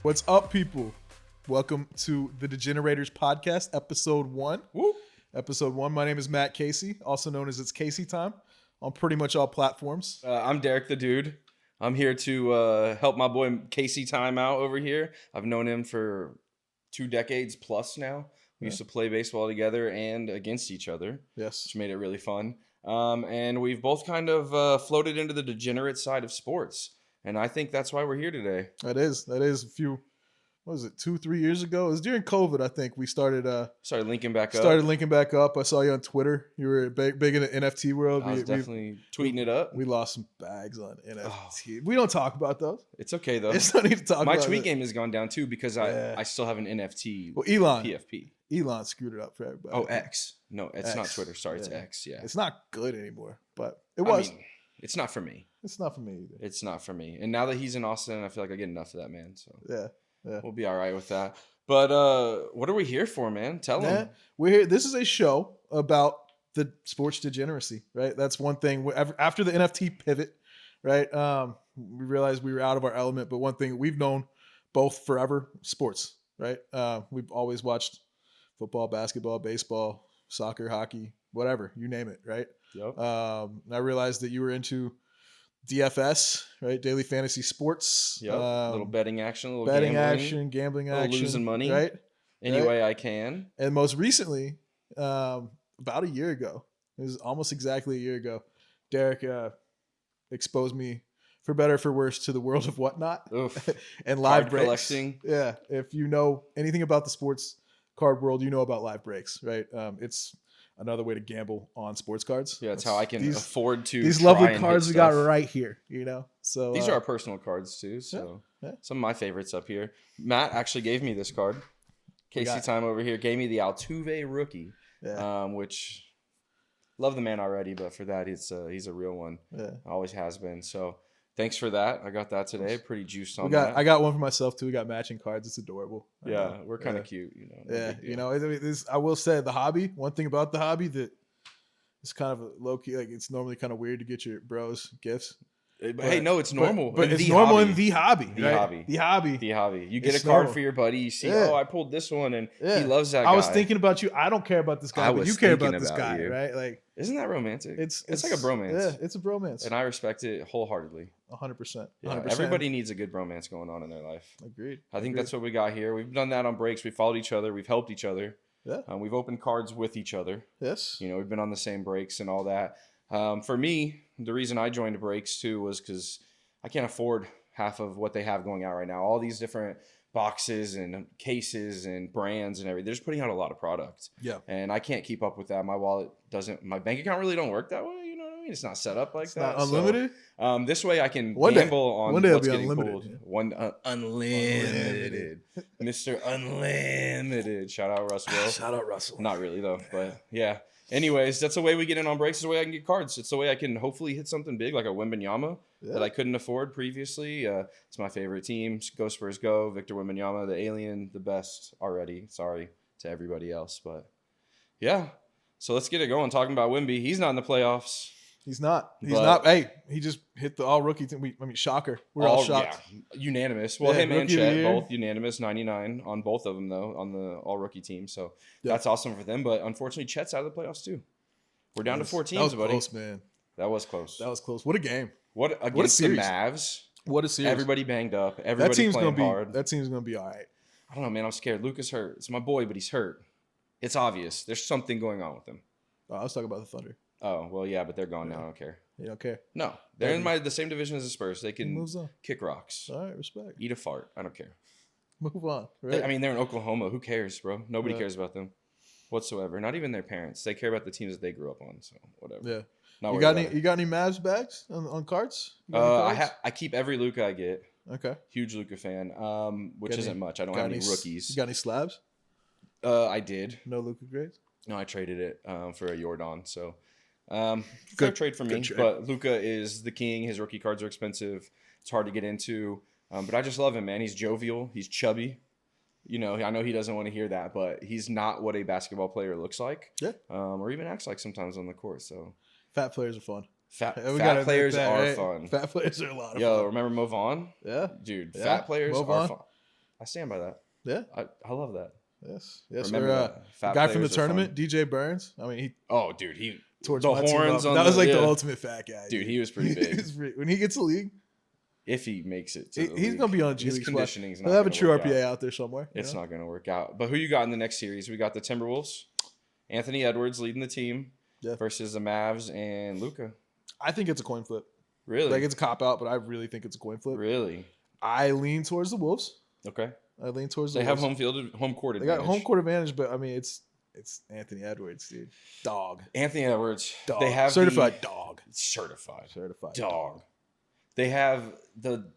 What's up, people? Welcome to the Degenerators podcast, episode 1. Woo. Episode 1. My name is Matt Casey, also known as It's Caseytime, on pretty much all platforms. I'm Derek the Dude. I'm here to help my boy Caseytime out over here. I've known him for 2 decades plus now. We used to play baseball together and against each other. Yes. Which made it really fun. And we've both kind of floated into the degenerate side of sports. And I think that's why we're here today. That is a few, what was it, 2-3 years ago? It was during COVID, I think. We started linking back up. linking back up. I saw you on Twitter. You were big in the NFT world. I was definitely tweeting it up. We lost some bags on NFT. We don't talk about those. It's okay, though. There's no need to talk about it. My tweet game has gone down, too, because I still have an NFT PFP. Elon screwed it up for everybody. Oh, X. No, it's not Twitter. Sorry, it's X. Yeah. It's not good anymore, but it was. I mean, it's not for me. It's not for me either. It's not for me. And now that he's in Austin, I feel like I get enough of that, man. So yeah. We'll be all right with that. But what are we here for, man? Tell him. We're here. This is a show about the sports degeneracy, right? That's one thing. After the NFT pivot, right? We realized we were out of our element, but one thing we've known both forever, sports, right? We've always watched football, basketball, baseball, soccer, hockey, whatever, you name it, right? Yep. And I realized that you were into DFS, right? Daily fantasy sports. Yep. Little betting action, little betting gambling, gambling little action, losing money, right? Any way I can. And most recently, about a year ago, it was almost exactly a year ago, Derek exposed me, for better or for worse, to the world of whatnot and live Card breaks. collecting. Yeah, if you know anything about the sports card world, you know about live breaks, right? It's another way to gamble on sports cards. Yeah, it's how I can afford to. These lovely cards we got right here, you know. So these are our personal cards too. So some of my favorites up here. Matt actually gave me this card. Caseytime over here gave me the Altuve rookie, which love the man already, but for that he's a real one. Yeah, always has been. So thanks for that. I got that today. Pretty juiced on that. I got one for myself too. We got matching cards. It's adorable. Yeah, we're kind of cute, you know. Yeah, you know. I will say the hobby. One thing about the hobby that is kind of low key. Like it's normally kind of weird to get your bros gifts. Hey, no, it's normal. But it's normal in the hobby. The hobby. You get a card for your buddy. You see, I pulled this one, and he loves that guy. I was thinking about you. I don't care about this guy, but you care about this guy, right? Like, isn't that romantic? It's like a bromance. Yeah, it's a bromance, and I respect it wholeheartedly. 100%. Yeah, everybody needs a good bromance going on in their life. Agreed. I think that's what we got here. We've done that on breaks. We followed each other. We've helped each other. Yeah. We've opened cards with each other. Yes. You know, we've been on the same breaks and all that. For me, the reason I joined breaks too was because I can't afford half of what they have going out right now. All these different boxes and cases and brands and everything. They're just putting out a lot of product. Yeah. And I can't keep up with that. My bank account really don't work that way. You know what I mean? It's not set up like that. Not unlimited? So, this way I can gamble on what's getting pulled. Unlimited. Mr. Unlimited. Shout out Russell. Shout out Russell. Not really though, but yeah. Anyways, that's the way we get in on breaks. It's the way I can get cards. It's the way I can hopefully hit something big like a Wembanyama that I couldn't afford previously. It's my favorite team. Go Spurs, go. Victor Wembanyama, the alien, the best already. Sorry to everybody else, but yeah. So let's get it going. Talking about Wemby. He's not in the playoffs. He's not. Hey, he just hit the all-rookie thing. shocker. We're all shocked. Yeah, unanimous. Well, him and Chet, both unanimous, 99 on both of them, though, on the all-rookie team. So that's awesome for them. But unfortunately, Chet's out of the playoffs, too. We're down to 4 teams, buddy. That was close, man. That was close. What a game. Against the Mavs. What a series. Everybody banged up. Everybody playing hard. That team's going to be all right. I don't know, man. I'm scared. Luka's hurt. It's my boy, but he's hurt. It's obvious. There's something going on with him. Oh, I was talking about the Thunder. Oh, well, yeah, but they're gone now. I don't care. You don't care? No. They're in the same division as the Spurs. They can kick rocks. All right, respect. Eat a fart. I don't care. Move on. Right? They're in Oklahoma. Who cares, bro? Nobody cares about them whatsoever. Not even their parents. They care about the teams that they grew up on, so whatever. Yeah. You got any Mavs bags on cards? I keep every Luka I get. Okay. Huge Luka fan, which isn't much. I don't have any rookies. You got any slabs? I did. No Luka grades? No, I traded it for a Jordan, so... Good trade for me, but Luka is the king. His rookie cards are expensive. It's hard to get into, but I just love him, man. He's jovial. He's chubby. You know, I know he doesn't want to hear that, but he's not what a basketball player looks like, or even acts like sometimes on the court. So fat players are fun. Fat players are fun. Fat players are a lot of fun. Yo, remember Mo Vaughn? Yeah. Dude, fat players are fun. I stand by that. Yeah. I love that. Yes. Yes. Remember Or, that. Fat guy from the players are fun. tournament, DJ Burns. I mean, he Oh, dude, he torched the my team horns up. on That was like the yeah. ultimate fat guy. Dude, he was pretty big. When he gets the league, If he makes it, to he's the league. gonna be on a G His League squad. conditioning's not He'll have a gonna true work RPA out. out there somewhere. It's not going to work out. But who you got in the next series? We got the Timberwolves, Anthony Edwards leading the team versus the Mavs and Luka. I think it's a coin flip. Really? Like, it's a cop out, but I really think it's a coin flip. Really? I lean towards the Wolves. Okay. I lean towards the They Wolves. have home court They advantage. got home court advantage, but I mean, it's Anthony Edwards, dude. Dog. Anthony Edwards. Dog. They have certified dog. Certified Certified dog. They have the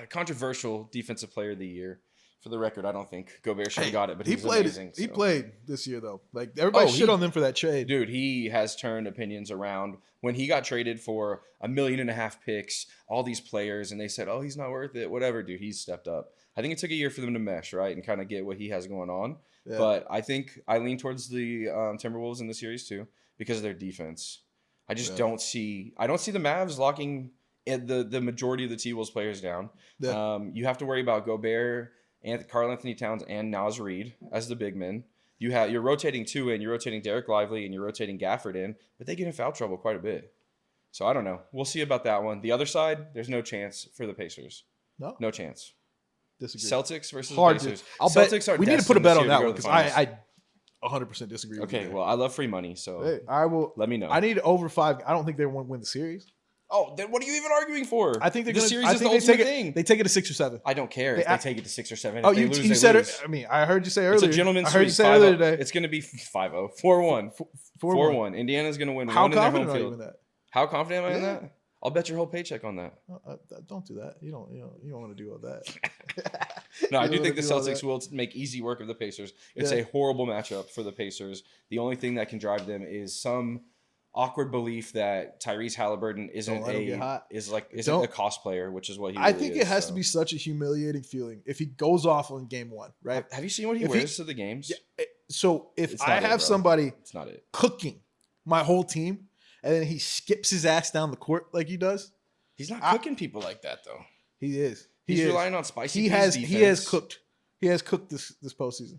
controversial defensive player of the year. For the record, I don't think Gobert should have got it, but he he's played. amazing. He so. played this year though. Like, everybody shit on them for that trade. Dude, he has turned opinions around. When he got traded for $1.5 million picks, all these players, and they said, "Oh, he's not worth it." Whatever, dude. He's stepped up. I think it took a year for them to mesh, right, and kind of get what he has going on. Yeah. But I think I lean towards the Timberwolves in the series too because of their defense. I just don't see. I don't see the Mavs locking the majority of the T-Wolves players down. Yeah. You have to worry about Gobert and Karl Anthony Towns and Naz Reid as the big men. You're rotating two in, you're rotating Derek Lively, and you're rotating Gafford in, but they get in foul trouble quite a bit. So I don't know. We'll see about that one. The other side, there's no chance for the Pacers. No chance. Disagree. Celtics versus Hard the Pacers. I'll Celtics bet, are we need to put a destined bet this on year that to go one to because the finals. I 100% disagree with Okay, you. well, I love free money, so Hey, I will. let me know. I need over 5. I don't think they won't win the series. Oh, then what are you even arguing for? I think they're the gonna, series I is the think ultimate thing. They take it to 6 or 7. I don't care if they take it to 6 or 7. Oh, If they you lose, you they said lose. it. I mean, I heard you say earlier. It's a gentleman's I heard you sweep. say earlier today. It's going to be 5-0. 4-1. 4-1. Indiana's going to win. How one in their home confident are you field. in that? How confident am I in that? I'll bet your whole paycheck on that. Don't do that. You don't want to do all that. No, I You do don't think the wanna do all Celtics that. will make easy work of the Pacers. It's a horrible matchup for the Pacers. The only thing that can drive them is some awkward belief that Tyrese Halliburton isn't a cost player, which is what he really I think is, it has so. to be such a humiliating feeling if he goes off on game 1, right? Have you seen what he wears to the games? Yeah, so if It's I not it, have bro. somebody It's not it. cooking my whole team and then he skips his ass down the court like he does, He's not cooking people like that, though. he is. He's relying on spicy. He has cooked. He has cooked this postseason.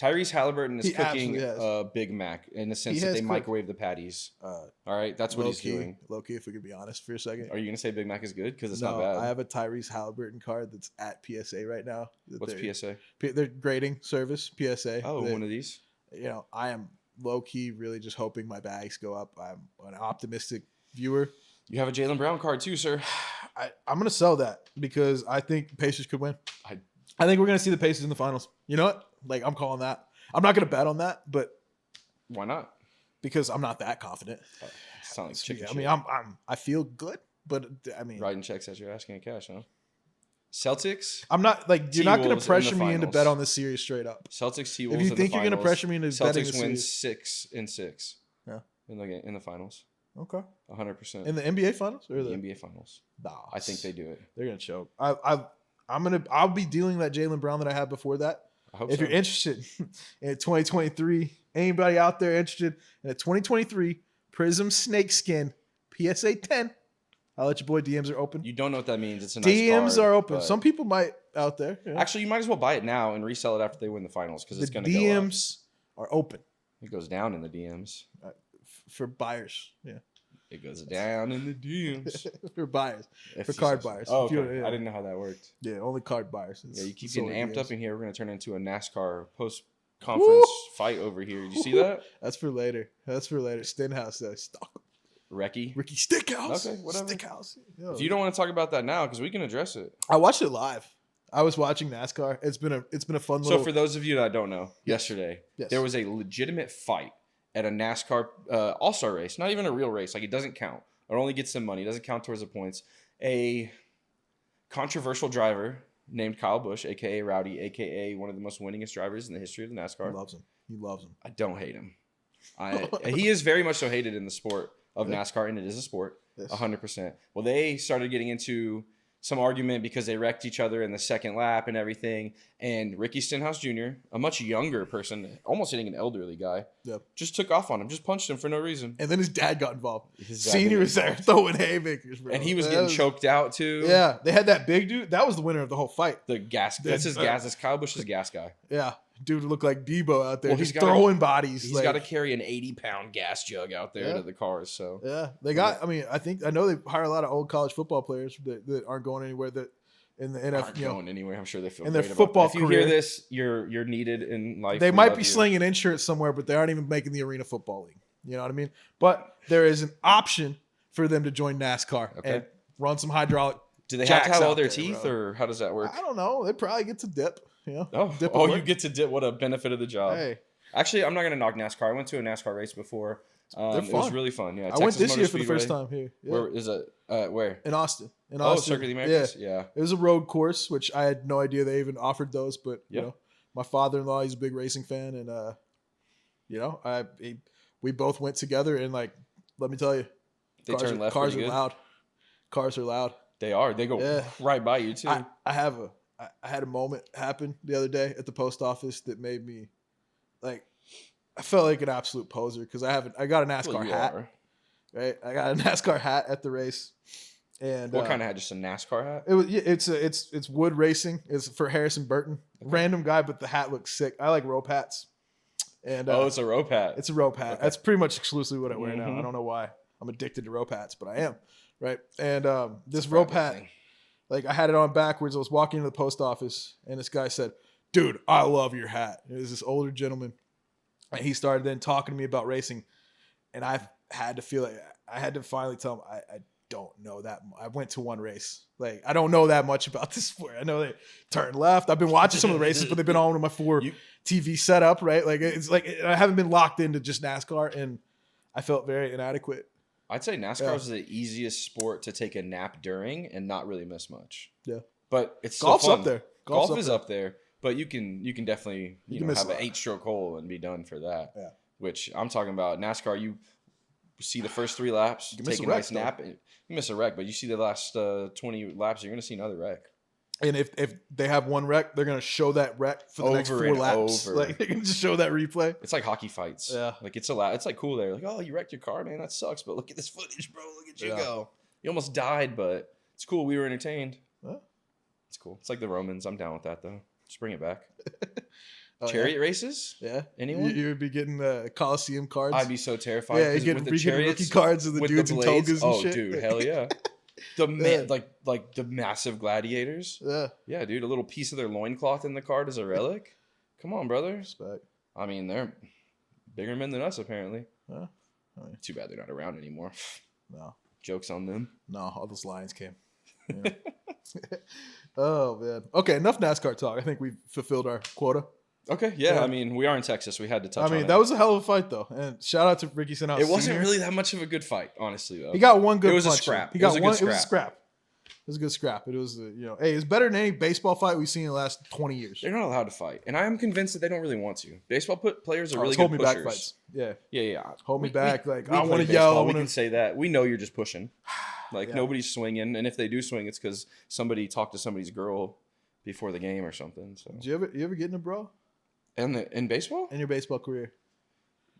Tyrese Halliburton is He cooking absolutely has. a Big Mac in the sense He that has they cooked. microwave the patties. All right, that's what he's doing. Low key, if we could be honest for a second. Are you gonna say Big Mac is good? Because it's No, not bad. I have a Tyrese Halliburton card that's at PSA right now. What's PSA? Their grading service, PSA. Oh, one of these. I am low key really just hoping my bags go up. I'm an optimistic viewer. You have a Jaylen Brown card too, sir. I'm gonna sell that because I think Pacers could win. I think we're gonna see the Pacers in the finals. You know what? Like, I'm calling that. I'm not gonna bet on that, but why not? Because I'm not that confident. Sounds like chicken I mean, shit. I feel good, but I mean, writing checks as you're asking in cash, huh? Celtics. I'm not like you're not gonna T-Wolves pressure in the me into finals. bet on this series straight up. Celtics T-Wolves. If you in think the you're gonna finals. pressure me into betting Celtics the win series. 6-6. Yeah. In the finals. Okay. 100%. In the NBA finals or the NBA finals. Nah, I think they do it. They're gonna choke. I'll be dealing that Jaylen Brown that I had before that. I hope If so. you're interested in 2023, anybody out there interested in a 2023 Prism Snakeskin PSA 10, I'll let your boy DMs are open. You don't know what that means. It's a nice DMs card, are open. but- Some people might out there. Yeah. Actually, you might as well buy it now and resell it after they win the finals because it's The going to go up. DMs are open It goes down in the DMs. for buyers. Yeah, It goes down in the DMs. for buyers. If For you card say so. buyers. Oh, If you- okay. yeah. I didn't know how that worked. Yeah, only card buyers. Yeah, you keep It's getting only amped DMs. up in here. We're going to turn into a NASCAR post-conference fight over here. Did you see that? That's for later. Stenhouse, Stock. Ricky Stickhouse. Okay, whatever. Stickhouse. Yo. If you don't want to talk about that now, because we can address it. I watched it live. I was watching NASCAR. It's been a fun So little. for those of you that don't know, yesterday Yes. there was a legitimate fight at a NASCAR All-Star race. Not even a real race. Like, it doesn't count. It only gets some money. It doesn't count towards the points. A controversial driver named Kyle Busch, a.k.a. Rowdy, a.k.a. one of the most winningest drivers in the history of the NASCAR. He loves him. I don't hate him. He is very much so hated in the sport of NASCAR, and it is a sport, Yes. 100%. Well, they started getting into some argument because they wrecked each other in the second lap and everything. And Ricky Stenhouse Jr., a much younger person, almost hitting an elderly guy, just took off on him, just punched him for no reason. And then his dad got involved. Senior was there throwing haymakers, bro. And he was getting choked out too. Yeah, they had that big dude. That was the winner of the whole fight. The gas. That's his gas. That's Kyle Busch's gas guy. Yeah. Dude looked like Debo out there. Well, he's throwing bodies. He's got to carry an 80-pound gas jug out there to the cars. So yeah, they got. I mean, I know they hire a lot of old college football players that aren't going anywhere. That in the NFL, aren't going anywhere. I'm sure they feel in great their about football that. If you career, hear this, you're needed in life. They might be slinging insurance somewhere, but they aren't even making the Arena Football League. You know what I mean? But there is an option for them to join NASCAR and run some hydraulic. Do they have to have all their teeth, or how does that work? I don't know. They probably get to dip. You know, you get to dip. What a benefit of the job. Hey. Actually, I'm not going to knock NASCAR. I went to a NASCAR race before. It was really fun. Yeah, I went this year for the first time here. Yeah. Where is it? Where? In Austin. Circuit of the Americas? Yeah. It was a road course, which I had no idea they even offered those. But, you know, my father-in-law, he's a big racing fan. And, you know, we both went together. And, like, let me tell you, cars are loud. Cars are loud. They are. They go right by you, too. I had a moment happen the other day at the post office that made me like I felt like an absolute poser because I got a NASCAR hat. Right? I got a NASCAR hat at the race. And what kind of hat? Just a NASCAR hat? It's wood racing. It's for Harrison Burton. Random guy, but the hat looks sick. I like rope hats. And it's a rope hat. It's a rope hat. Okay. That's pretty much exclusively what I wear now. I don't know why. I'm addicted to rope hats, but I am. Right? And this rope hat thing. Like, I had it on backwards. I was walking into the post office, and this guy said, "Dude, I love your hat." It was this older gentleman, and he started then talking to me about racing, and I had to feel like I had to finally tell him, I don't know that. I went to one race. Like, I don't know that much about this sport. I know they turn left. I've been watching some of the races, but they've been on my TV setup, right? Like, it's like I haven't been locked into just NASCAR, and I felt very inadequate. I'd say NASCAR is the easiest sport to take a nap during and not really miss much. Yeah, but it's golf's still fun. Up there. Golf is up there, but you can definitely have an 8-stroke hole and be done for that. Yeah, which I'm talking about. NASCAR, you see the first 3 laps, take a nice nap, and you miss a wreck, but you see the last 20 laps, you're going to see another wreck. And if they have one wreck, they're going to show that wreck for the next 4 laps. Like, they're going to just show that replay. It's like hockey fights. Yeah. Like, it's like cool there. Like, oh, you wrecked your car, man. That sucks. But look at this footage, bro. Look at you go. You almost died, but it's cool. We were entertained. Huh? It's cool. It's like the Romans. I'm down with that, though. Just bring it back. Chariot races? Yeah. Anyone? You would be getting Coliseum cards. I'd be so terrified. Yeah, you get rookie cards of the dudes in togas and shit. Oh, dude. Hell yeah. Like the massive gladiators. Yeah, dude. A little piece of their loincloth in the card as a relic. Come on, brother. Respect. I mean, they're bigger men than us, apparently. Yeah. Too bad they're not around anymore. No. Jokes on them. No, all those lions came. Yeah. Oh, man. Okay, enough NASCAR talk. I think we've fulfilled our quota. Okay, yeah. I mean, we are in Texas. We had to touch on it. That was a hell of a fight, though. And shout out to Ricky Stenhouse. It wasn't really that much of a good fight, honestly, though. He got one good punch. It was a scrap. It was a scrap. It was a good scrap. It was, hey, it's better than any baseball fight we've seen in the last 20 years. They're not allowed to fight. And I am convinced that they don't really want to. Baseball players are really good pushers. Hold me back fights. Yeah. Hold me back. Like, I want to yell. We can say that. We know you're just pushing. Like, nobody's swinging. And if they do swing, it's because somebody talked to somebody's girl before the game or something. So. Did you ever get in a brawl? In baseball? In your baseball career?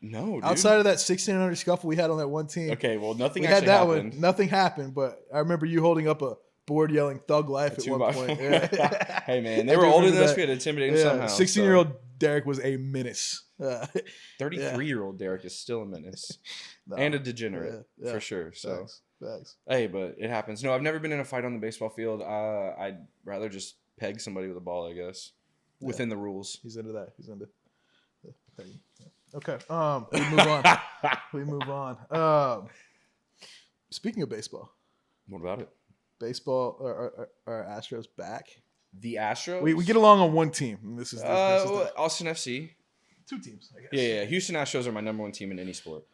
No, dude. Outside of that 1600 scuffle we had on that one team. Okay, well, nothing actually happened. Nothing happened, but I remember you holding up a board yelling "Thug Life" at one point. Hey, man, they were older than us. We had to intimidate them somehow. 16-year-old Derek was a menace. 33-year-old Derek is still a menace. And a degenerate, for sure. So, Facts. Hey, but it happens. No, I've never been in a fight on the baseball field. I'd rather just peg somebody with a ball, I guess. Within the rules. He's into that. Okay. We move on. Speaking of baseball. What about it? Baseball are Astros back? The Astros? We get along on one team. And this is Austin FC. 2 teams, I guess. Yeah. Houston Astros are my number 1 team in any sport.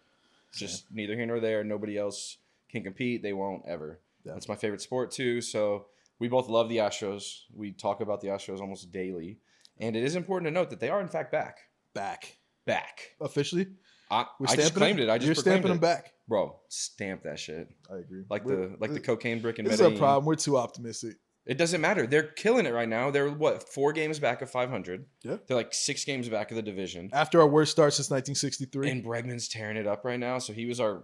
Just neither here nor there. Nobody else can compete. They won't ever. Yeah. That's my favorite sport too. So we both love the Astros. We talk about the Astros almost daily. And it is important to note that they are, in fact, back. Back. Back. Officially? I just claimed it. You're stamping them back. Bro, stamp that shit. I agree. Like the cocaine brick in This is our Medellin. problem. We're too optimistic. It doesn't matter. They're killing it right now. They're what, 4 games back of 500. Yeah. They're like 6 games back of the division. After our worst start since 1963. And Bregman's tearing it up right now. So he was our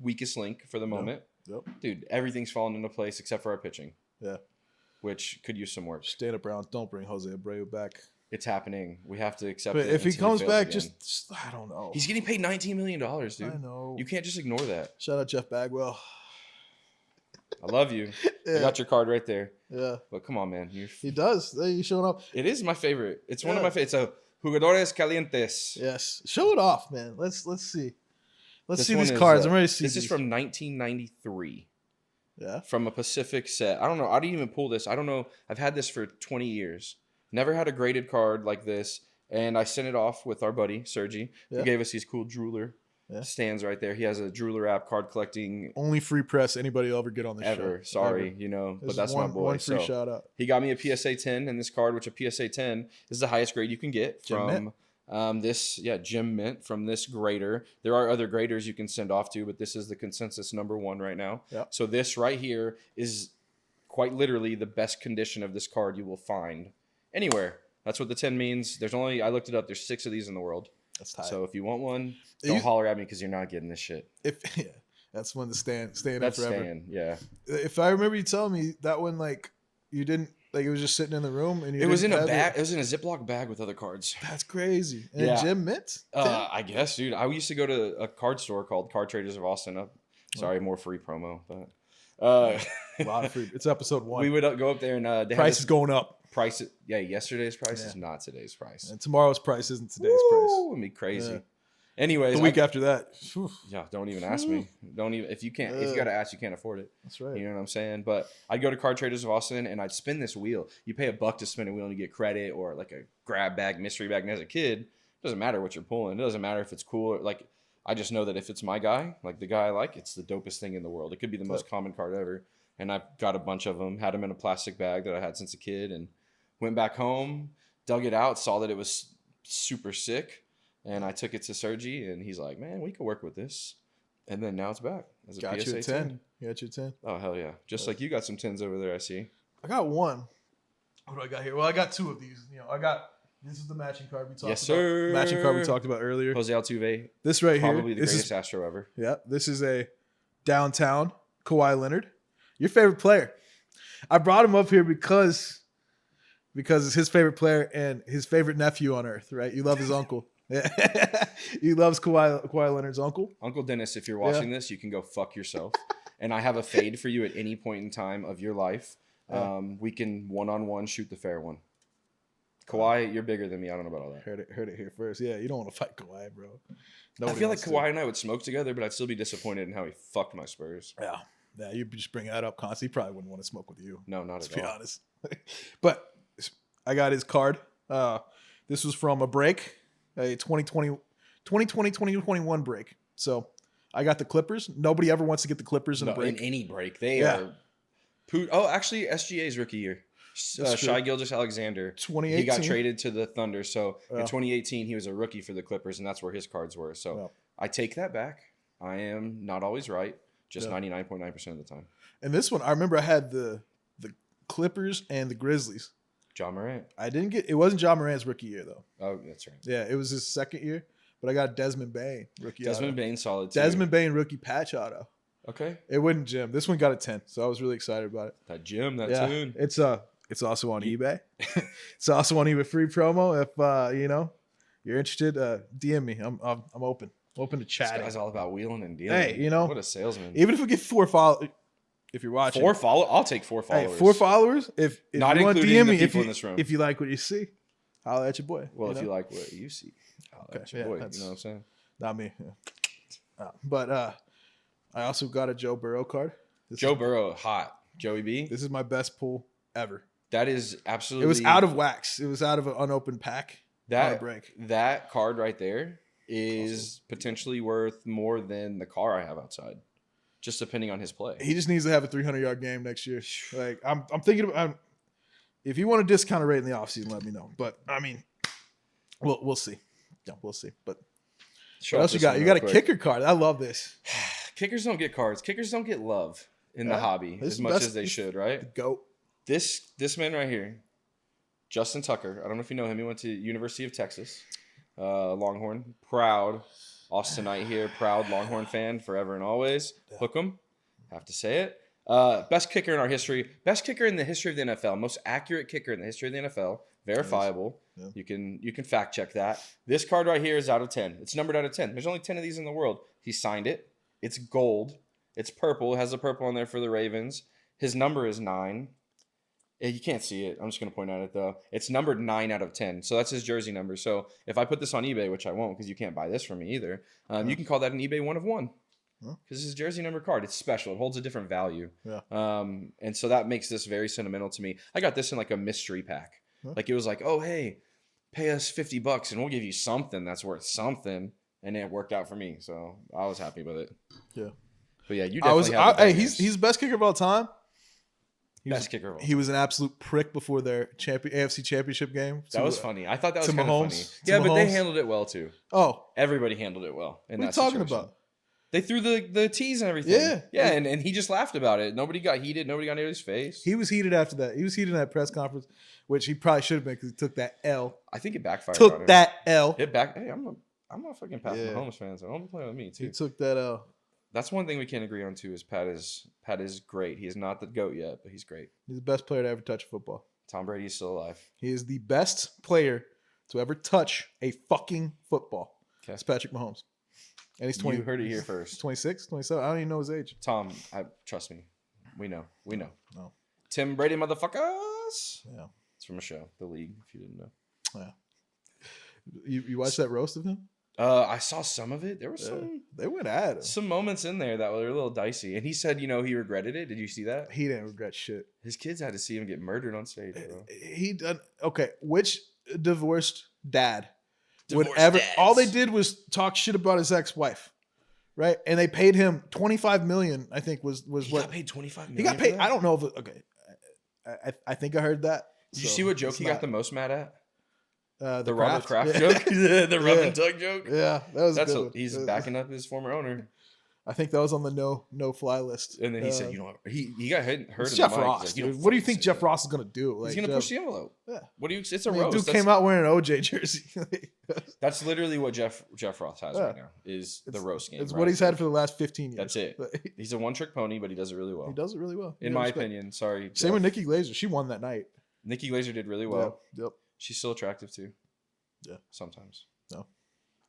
weakest link for the moment. Yep. Dude, everything's falling into place except for our pitching. Yeah. Which could use some work. Stand up, Brown. Don't bring Jose Abreu back. It's happening. We have to accept But it. if he until comes fails back, again. just I don't know. He's getting paid $19 million, dude. I know. You can't just ignore that. Shout out Jeff Bagwell. I love you. Yeah. I got your card right there. Yeah. But come on, man. He does. Hey, you showing up. It is my favorite. It's one of my favorites. It's a Jugadores Calientes. Yes. Show it off, man. Let's see. Let's This see one these is, cards. I'm ready to see This these. is from 1993. Yeah. From a Pacific set. I don't know. I didn't even pull this. I don't know. I've had this for 20 years. Never had a graded card like this. And I sent it off with our buddy, Sergi. Yeah. He gave us these cool Drooler Yeah. stands right there. He has a Drooler app, card collecting Only free press anybody will ever get on this show. ever. Sorry, Ever. you know, but This that's is my boy. One free So shout out. he got me a PSA 10 in this card, which a PSA 10 is the highest grade you can get Gem from this, Gem Mint from this grader. There are other graders you can send off to, but this is the consensus #1 right now. Yep. So this right here is quite literally the best condition of this card you will find anywhere. That's what the 10 means. I looked it up. There's 6 of these in the world. That's tight. So if you want one, don't holler at me because you're not getting this shit. That's when the staying in That's forever. staying, yeah. If I remember you telling me that one, like you didn't like it was just sitting in the room and It was in a bag. It was in a Ziploc bag with other cards. That's crazy. And Yeah. Jim Mint? I guess, dude. I used to go to a card store called Card Traders of Austin. Sorry, more free promo, but A lot of free. It's episode 1. we would go up there and they Price is going up. Price. Yesterday's price is not today's price. And tomorrow's price isn't today's price. It'd be crazy. Yeah. Anyways, The week after that. Whew. yeah, don't even ask me. Don't even if you can't. If you gotta ask, you can't afford it. That's right. You know what I'm saying? But I'd go to Card Traders of Austin and I'd spin this wheel. You pay $1 to spin a wheel and you get credit or like a grab bag, mystery bag. And as a kid, it doesn't matter what you're pulling. It doesn't matter if it's cool. Or, like I just know that if it's my guy, like the guy I like, it's the dopest thing in the world. It could be the most common card ever. And I've got a bunch of them. Had them in a plastic bag that I had since a kid, and went back home, dug it out, saw that it was super sick. And I took it to Sergi, and he's like, man, we could work with this. And then now it's back as a Got PSA you a 10. You got your 10. Oh, hell yeah. Just like you got some 10s over there, I see. I got one. What do I got here? Well, I got 2 of these. This is the matching card we talked Yes, about. sir. Matching card we talked about earlier. Jose Altuve, This right here. probably the This greatest is Astro ever. this is a downtown Kawhi Leonard. Your favorite player. I brought him up here because it's his favorite player and his favorite nephew on earth, right? You love his uncle. He loves Kawhi Leonard's uncle. Uncle Dennis, if you're watching this, you can go fuck yourself. And I have a fade for you at any point in time of your life. We can one-on-one shoot the fair one. Kawhi, you're bigger than me. I don't know about all that. Heard it here first. Yeah, you don't want to fight Kawhi, bro. I feel like Kawhi and I would smoke together, but I'd still be disappointed in how he fucked my Spurs. Yeah, you just bring that up constantly. He probably wouldn't want to smoke with you. No, not Let's at be all. honest. But I got his card. This was from a break, a 2020-2021 break. So I got the Clippers. Nobody ever wants to get the Clippers in a break. In any break. They are... Oh, actually, SGA's rookie year. Shai Gilgeous-Alexander. 2018. He got traded to the Thunder. So in 2018, he was a rookie for the Clippers, and that's where his cards were. So I take that back. I am not always right. Just 99.9% of the time. And this one, I remember I had the Clippers and the Grizzlies. John Morant. It wasn't John Morant's rookie year, though. Oh, that's right. Yeah, it was his second year. But I got Desmond Bain, rookie Desmond Bain, solid too. Desmond Bain, rookie patch auto. Okay. It wasn't Jim. This one got a 10, so I was really excited about it. That Jim, that tune. It's also on eBay. It's also on eBay, free promo. If you're interested, DM me. I'm open. Open to This chatting. guy's all about wheeling and dealing. Hey, what a salesman. Even if we get 4 followers, if you're watching, 4 followers. I'll take 4 followers. Hey, 4 followers. If Not you want to including DM the me, people in this room. if you like what you see, holla at your boy. Well, if you like what you see, holla at your boy. You know what I'm saying? Not me. Yeah. But I also got a Joe Burrow card. Joe Burrow, hot. Joey B. This is my best pull ever. That is absolutely. It was out of wax. It was out of an unopened pack. On a break. That card right there is potentially worth more than the car I have outside, just depending on his play. He just needs to have a 300-yard game next year. Like I'm thinking of. If you want to discount a rate in the offseason, let me know. But I mean, we'll see. Yeah, we'll see. But what else you got? You got a kicker card. I love this. Kickers don't get cards. Kickers don't get love in the hobby as much as they should, right? Goat. This man right here, Justin Tucker. I don't know if you know him. He went to University of Texas, Longhorn. Proud Austinite here. Proud Longhorn fan forever and always. Hook 'em. Have to say it. Best kicker in our history. Best kicker in the history of the NFL. Most accurate kicker in the history of the NFL. Verifiable. Yeah. You can fact check that. This card right here is out of 10. It's numbered out of 10. There's only 10 of these in the world. He signed it. It's gold. It's purple. It has a purple on there for the Ravens. His number is 9. You can't see it. I'm just going to point out it, though. It's numbered 9 out of 10. So that's his jersey number. So if I put this on eBay, which I won't because you can't buy this from me either, you can call that an eBay 1 of 1. Because his jersey number card, it's special. It holds a different value. Yeah. And so that makes this very sentimental to me. I got this in like a mystery pack. Like it was like, oh, hey, pay us $50 and we'll give you something that's worth something. And it worked out for me. So I was happy with it. Yeah. But yeah, you definitely hey, he's the best kicker of all time. Best kicker of all time. He was an absolute prick before their AFC Championship game. That was funny. I thought that was to kind of Mahomes. funny. To Yeah, but they Mahomes. handled it well too. Oh, Everybody handled it well in what are you that talking situation. about? They threw the tees and everything. Yeah. Yeah, and he just laughed about it. Nobody got heated. Nobody got near his face. He was heated after that. He was heated in that press conference, which he probably should have been because he took that L. I think it backfired on him. Took that L. It back. Hey, I'm not fucking Patrick Yeah. Mahomes fan, so don't be playing with me too. He took that L. That's one thing we can agree on too. Is Pat is great. He is not the GOAT yet, but he's great. He's the best player to ever touch football. Tom Brady is still alive. He is the best player to ever touch a fucking football. Okay. It's Patrick Mahomes. And he's 20. You heard it here first. 26, 27. I don't even know his age. Tom, trust me. We know. No. Tim Brady, motherfuckers. Yeah. It's from a show, The League. If you didn't know. Yeah. You watched that roast of him? I saw some of it. There was They went at him. some moments in there that were a little dicey, and he said, he regretted it. Did you see that? He didn't regret shit. His kids had to see him get murdered on stage, bro. He done okay. Which divorced dad would Divorced ever? dads. All they did was talk shit about his ex-wife, right? And they paid him $25 million. I think was He what got paid $25 million. he got paid. I don't know if okay. I think I heard that. Did you So see what joke it's he not- got the most mad at? The Robert Kraft Yeah. joke, the rub Yeah. and tug joke. Yeah, that was That's good. he's backing up his former owner, I think that was on the no fly list. and then he said, he got hurt It's in Jeff the mic. Ross. He's like, Dude. don't What do you fucking think say Jeff that. Ross is gonna do? He's gonna push the envelope. Yeah. What do you? It's a I mean, roast. dude came out wearing an OJ jersey. That's literally what Jeff Ross has Yeah. right now. Is the roast game. It's right? what he's had for the last 15 years. That's it. He's a one-trick pony, but he does it really well. He does it really well. in Yeah, my respect. opinion. Sorry. Same Jeff. with Nikki Glazer. She won that night. Nikki Glazer did really well. Yep. She's still attractive too. Yeah. Sometimes. No.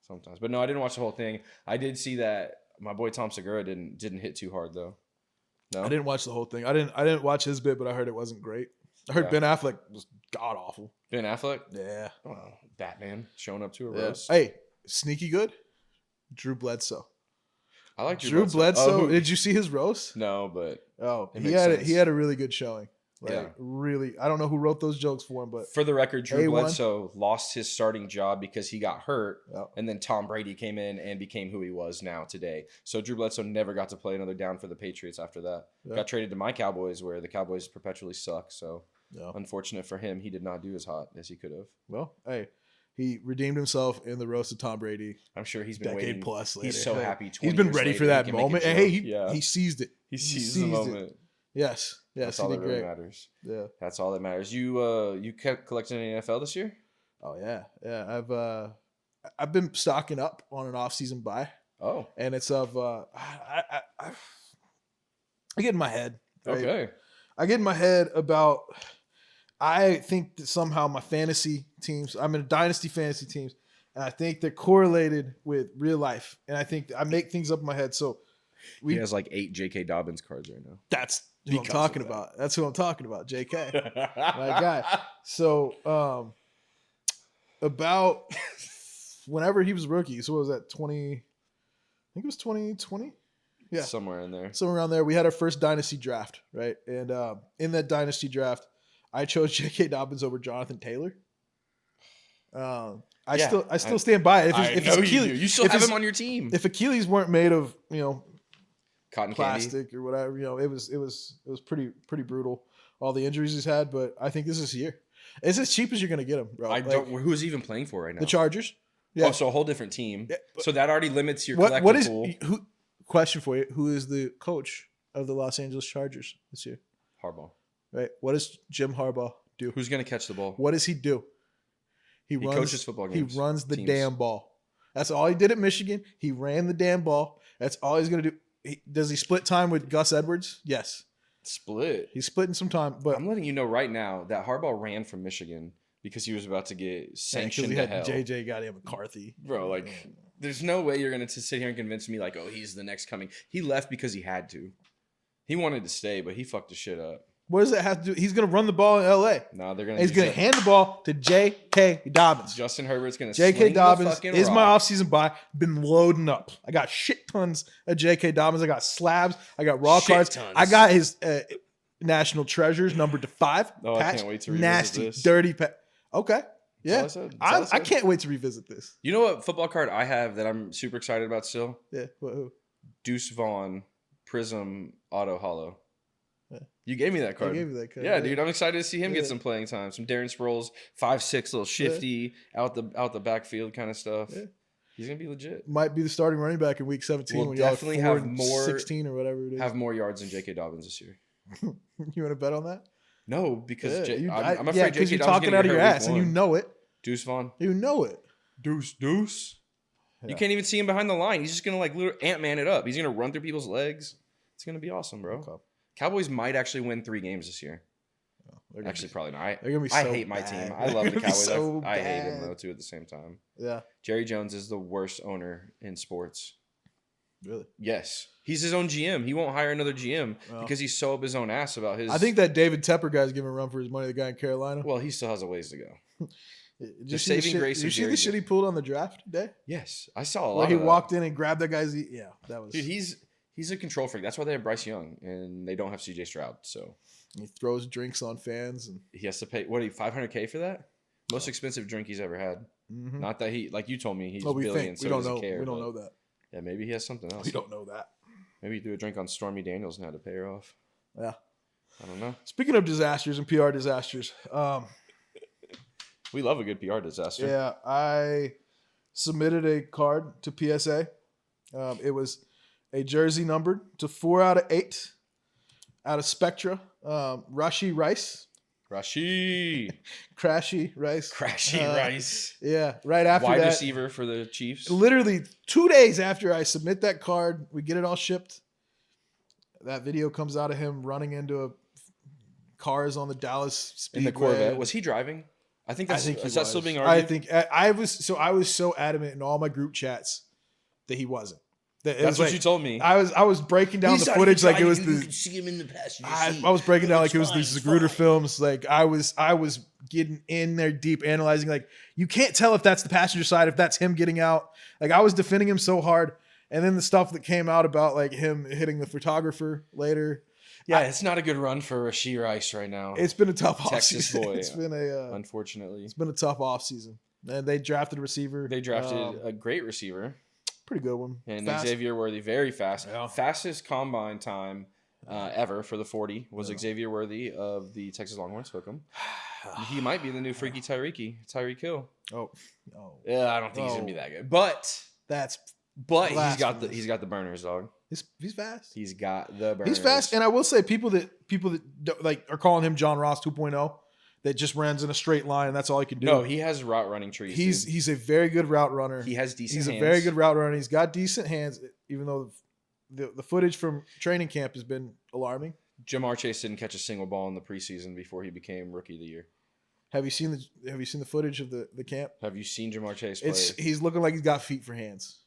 Sometimes, but no, I didn't watch the whole thing. I did see that my boy Tom Segura didn't hit too hard though. No, I didn't watch the whole thing. I didn't watch his bit, but I heard it wasn't great. I heard Yeah. Ben Affleck was god awful. Ben Affleck, Yeah. Batman showing up to a Yeah. roast. Hey, sneaky good. Drew Bledsoe. I like Drew Bledsoe. Oh, Did you see his roast? no, but Oh, It he makes had sense. he had a really good showing. Like, Yeah. really. I don't know who wrote those jokes for him, but for the record, Drew A1. Bledsoe lost his starting job because he got hurt, Yeah. and then Tom Brady came in and became who he was now today. So Drew Bledsoe never got to play another down for the Patriots after that. Yeah. Got traded to my Cowboys, where the Cowboys perpetually suck. So yeah. unfortunate for him, he did not do as hot as he could have. Well, hey, he redeemed himself in the roast of Tom Brady. I'm sure he's been Decade waiting. plus later. He's so Hey, happy. 20 He's been years ready later, for he that can make a moment. And joke. hey, he seized it. he seized seized the it. moment. Yes. That's Yes, all he that did really great. matters. Yeah. That's all that matters. You kept collecting any NFL this year? Oh yeah. Yeah. I've been stocking up on an off-season buy, Oh, and it's of I get in my head. right? okay. I get in my head about. I think that somehow my fantasy teams. I'm in dynasty fantasy teams, and I think they're correlated with real life. And I think I make things up in my head. So He has like 8 J.K. Dobbins cards right now. that's who I'm Because talking of that. about. That's who I'm talking about. J.K. my guy. So about whenever he was a rookie. So what was that? 20? I think it was 2020. Yeah. Somewhere in there. Somewhere around there. We had our first dynasty draft, right? And in that dynasty draft, I chose J.K. Dobbins over Jonathan Taylor. I still stand by it. If it's Achilles, You still if have his- him on your team. if Achilles weren't made of Cotton candy. plastic or whatever, it was pretty brutal. All the injuries he's had, but I think this is his year. It's as cheap as you're gonna get him, bro. I Like, don't. Who's even playing for right now? the Chargers. Yeah. Oh, so a whole different team. Yeah, So that already limits your what collective is pool. who question for you: who is the coach of the Los Angeles Chargers this year? Harbaugh. Right. What does Jim Harbaugh do? Who's going to catch the ball? What does he do? He coaches football games. He runs the teams. damn ball. That's all he did at Michigan. He ran the damn ball. That's all he's going to do. Does he split time with Gus Edwards? Yes. Split. He's splitting some time. But I'm letting you know right now that Harbaugh ran from Michigan because he was about to get sanctioned he to had hell. JJ goddamn McCarthy. Bro, like, there's no way you're going to sit here and convince me, like, oh, he's the next coming. He left because he had to. He wanted to stay, but he fucked the shit up. What does that have to do? He's going to run the ball in L.A. No, they're going to. He's going to hand the ball to J.K. Dobbins. Justin Herbert's going to J.K. Dobbins the is rock. my offseason buy. Been loading up. I got shit tons of J.K. Dobbins. I got slabs. I got raw Shit cards. tons. I got his National Treasures numbered to 5. Oh, patch. I can't wait to revisit Nasty, this. dirty. Okay. Yeah. That's all I said. That's all I I said. can't wait to revisit this. You know what football card I have that I'm super excited about still? Yeah. Who? Deuce Vaughn Prism Auto Hollow. Yeah. You gave me that I card. gave you that card. Yeah, dude, I'm excited to see him get Yeah. some playing time. Some Darren Sproles, 5'6", little shifty, out the backfield kind of stuff. Yeah. He's gonna be legit. Might be the starting running back in week 17 We'll when y'all definitely are 4 have and more- 16 or whatever it is. Have more yards than J.K. Dobbins this year. You want to bet on that? No, because Yeah, I'm afraid because J.K. you're Dobbins talking gonna out get of your hurt week ass and you one. know it. Deuce Vaughn. You know it. Deuce. Yeah. You can't even see him behind the line. He's just gonna like little Ant-Man it up. He's gonna run through people's legs. It's gonna be awesome, bro. Okay. Cowboys might actually win 3 games this year. They're gonna Actually, be- probably not. they're gonna be I so hate my bad. team. I They're love the gonna be Cowboys. so I hate him bad. though too at the same time. Yeah, Jerry Jones is the worst owner in sports. really. Yes, he's his own GM. He won't hire another GM Well. because he's so up his own ass about his. I think that David Tepper guy's giving a run for his money. The guy in Carolina. Well, he still has a ways to go. Did you the see the saving shit- grace did you of see Jerry the shit he pulled on the draft day? Yes, I saw a lot. Where he of that. walked in and grabbed that guy's. Yeah, that was. Dude, he's a control freak. That's why they have Bryce Young and they don't have CJ Stroud. So He throws drinks on fans and. he has to pay $500K for that. Most expensive drink he's ever had. Mhm. Not that he, like you told me, he's Oh, we billions. think we so don't he know. doesn't care, We don't but know that. Yeah, maybe he has something else. We don't know that. Maybe he threw a drink on Stormy Daniels and had to pay her off. Yeah. I don't know. Speaking of disasters and PR disasters, We love a good PR disaster. yeah, I submitted a card to PSA. It was a jersey numbered to 4 out of 8 out of Spectra. Rashi Rice. Crashy Rice. Rice. Yeah, right after Wide that. receiver for the Chiefs. Literally 2 days after I submit that card, we get it all shipped. That video comes out of him running into cars on the Dallas Speedway. In the Corvette. Was he driving? I think that's. I think he is that was. still being I argued? think I was so adamant in all my group chats that he wasn't. That it That's was what like- you told me. I was breaking down the footage like it was You the. can see him in the passenger I seat. was breaking down like it was It's the fine, Zapruder films. Like I was getting in there deep, analyzing. Like you can't tell if that's the passenger side, if that's him getting out. Like I was defending him so hard, and then the stuff that came out about like him hitting the photographer later. Yeah, it's not a good run for Rasheed Rice right now. It's been a tough Texas offseason. boy. It's been Unfortunately, it's been a tough offseason. And they drafted a receiver. they drafted a great receiver pretty good one. and Fast. Xavier Worthy, very fast, Yeah. fastest combine time ever for the 40 was Xavier Worthy of the Texas Longhorns. Hook 'em. He might be the new freaky Tyreek Hill. Oh, Yeah, I don't think he's gonna be Oh. that good, but that's he's got Blasphemous. the burners, dog. he's fast. He's got the burners. He's fast, and I will say people that don't- like are calling him John Ross 2.0 that just runs in a straight line and that's all he can do. No, he has route running trees. dude. he's a very good route runner. He has decent He's hands. a very good route runner. He's got decent hands, even though the footage from training camp has been alarming. Jamar Chase didn't catch a single ball in the preseason before he became rookie of the year. Have you seen the footage of the camp? Have you seen Jamar Chase play? He's looking like he's got feet for hands,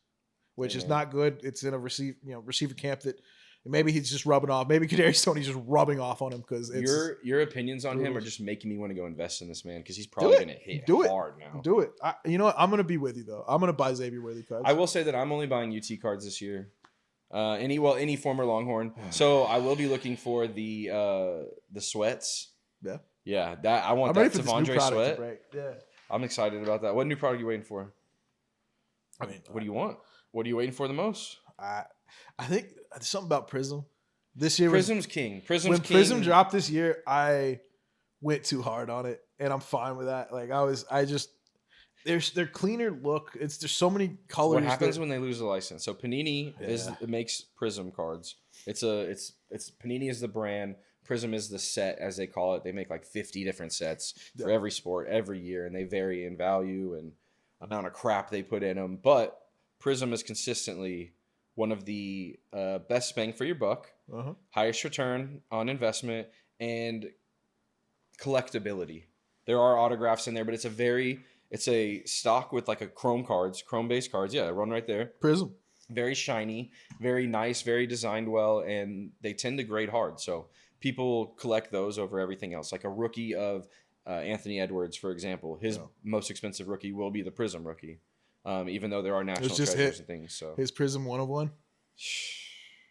which Hey, is man. not good. It's in a receiver camp that maybe he's just rubbing off. Maybe Kadarius Toney's just rubbing off on him because it's your opinions on him Oof. are just making me want to go invest in this man because he's probably it. going to hit Do it. hard now. do it. You know what? I'm gonna be with you though. I'm gonna buy Xavier Worthy cards. I will say that I'm only buying UT cards this year. Any former Longhorn. So I will be looking for the sweats. Yeah. Yeah, that I want I'm that ready for this new Tavondre product sweat. to break. Yeah. I'm excited about that. What new product are you waiting for? I mean, What do you want? What are you waiting for the most? I think there's something about Prism this year. Prism's king. When Prism dropped this year, I went too hard on it, and I'm fine with that. Like They're cleaner look. There's so many colors. What happens when they lose the license? So Panini Yeah. makes Prism cards. It's Panini is the brand. Prism is the set, as they call it. They make like 50 different sets for every sport every year, and they vary in value and amount of crap they put in them. But Prism is consistently one of the best bang for your buck, highest return on investment, and collectability. There are autographs in there, but it's a stock with like a chrome based cards. Yeah, run right there. Prism. Very shiny, very nice, very designed well, and they tend to grade hard. So people collect those over everything else. Like a rookie of Anthony Edwards, for example, his most expensive rookie will be the Prism rookie, even though there are national treasures and things. So his Prism 101.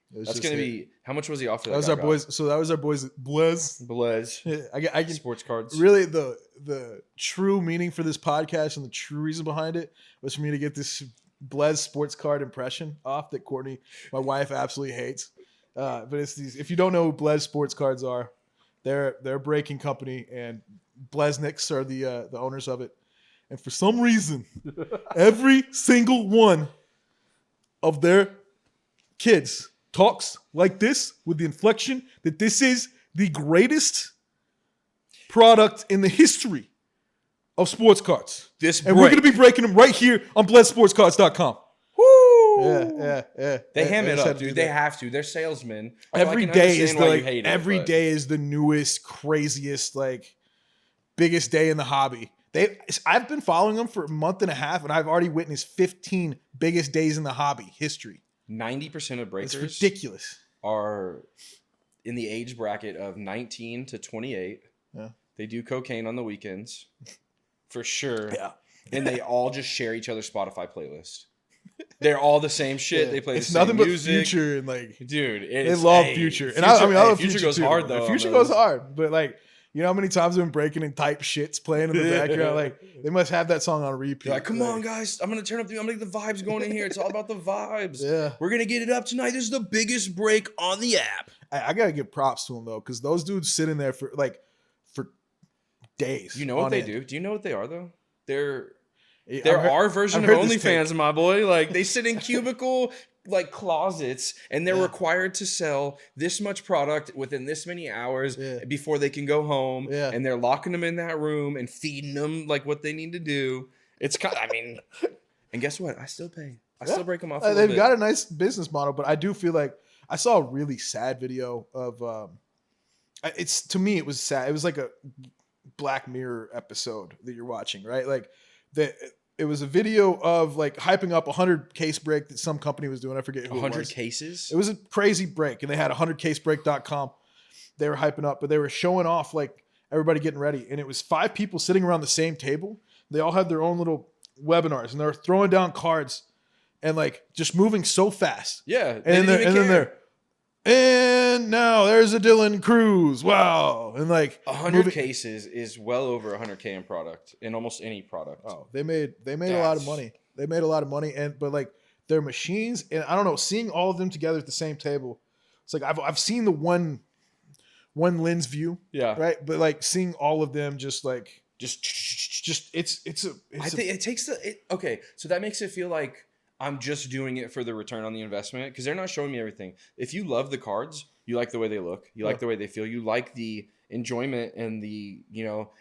That's going to be, how much was he off for that? That was our boys. So that was our boys. Blez. I can sports cards. Really, the true meaning for this podcast and the true reason behind it was for me to get this Blez sports card impression off that Courtney, my wife, absolutely hates. But it's these. If you don't know who Blez sports cards are, they're a breaking company, and Blesniks are the owners of it. And for some reason, every single one of their kids talks like this with the inflection that this is the greatest product in the history of sports cards. We're going to be breaking them right here on BlezSportsCards.com. Woo! Yeah. They ham it up, dude. They have to. They're salesmen. Every day is day is the newest, craziest, like biggest day in the hobby. I've been following them for a month and a half, and I've already witnessed 15 biggest days in the hobby history. 90% of breakers it's ridiculous. Are in the age bracket of 19 to 28. Yeah. They do cocaine on the weekends, for sure. Yeah. And they all just share each other's Spotify playlist. They're all the same shit. Yeah. They play the same music. It's nothing but Future and like, dude. They love Future, and I love Future goes too. hard though. Future goes hard, but like. You know how many times I've been breaking and type shits playing in the background? Like, they must have that song on repeat. You're like, come on, guys. I'm going to turn up I'm going to get the vibes going in here. It's all about the vibes. Yeah. We're going to get it up tonight. This is the biggest break on the app. I got to give props to them, though, because those dudes sit in there for days. You know what they do? Do you know what they are, though? They're our version of OnlyFans, my boy. Like, they sit in cubicle like closets, and they're required to sell this much product within this many hours before they can go home. Yeah. And they're locking them in that room and feeding them like what they need to do. It's kind of, and guess what? I still pay. I still break them off. They've got a nice business model, but I do feel like I saw a really sad video of. To me, it was sad. It was like a Black Mirror episode that you're watching, right? Like it was a video of like hyping up 100 case break that some company was doing. I forget who 100 cases? It was a crazy break, and they had 100casebreak.com. They were hyping up, but they were showing off like everybody getting ready. And it was 5 people sitting around the same table. They all had their own little webinars, and they were throwing down cards and like just moving so fast. Yeah. And now there's a Dylan Cruz. Wow. And like 100 cases is well over 100K in product, in almost any product. Oh, they made a lot of money. They made a lot of money, but like their machines, and I don't know, seeing all of them together at the same table. It's like I've seen the one lens view. Yeah. Right. But like seeing all of them just I think it takes okay. So that makes it feel like I'm just doing it for the return on the investment, because they're not showing me everything. If you love the cards, you like the way they look, you like the way they feel, you like the enjoyment and the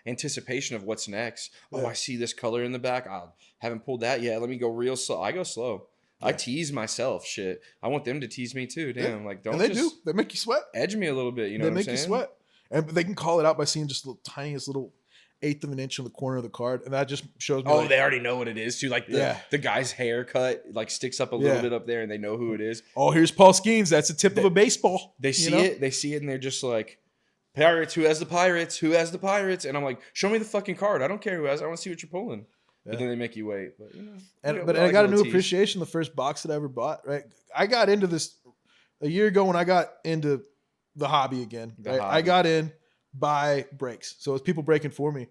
anticipation of what's next. Yeah. Oh, I see this color in the back. I haven't pulled that yet. Let me go real slow. I go slow. Yeah. I tease myself. Shit, I want them to tease me too. Damn, like don't. And they do. They make you sweat. Edge me a little bit. You know, they make you sweat, and they can call it out by seeing just the tiniest little 1/8 of an inch on the corner of the card, and that just shows me. Oh, they already know what it is too. Like the guy's haircut like sticks up a little bit up there, and they know who it is. Oh, here's Paul Skeens. That's the tip of a baseball. They see it. They see it, and they're just like, Pirates. Who has the Pirates? Who has the Pirates? And I'm like, show me the fucking card. I don't care who has. I want to see what you're pulling. Yeah. But then they make you wait. But I got a new appreciation. The first box that I ever bought. Right, I got into this a year ago when I got into the hobby again. Right? I got in by breaks. So it's people breaking for me.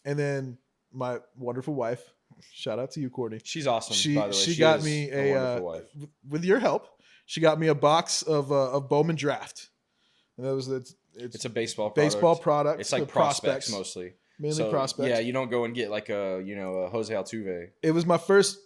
And my wonderful wife, shout out to you, Courtney. She's awesome, by the way. She got me with your help, she got me a box of Bowman Draft. And that was it's a baseball product. It's like prospects mostly. mainly prospects. Yeah, you don't go and get like a Jose Altuve. It was my first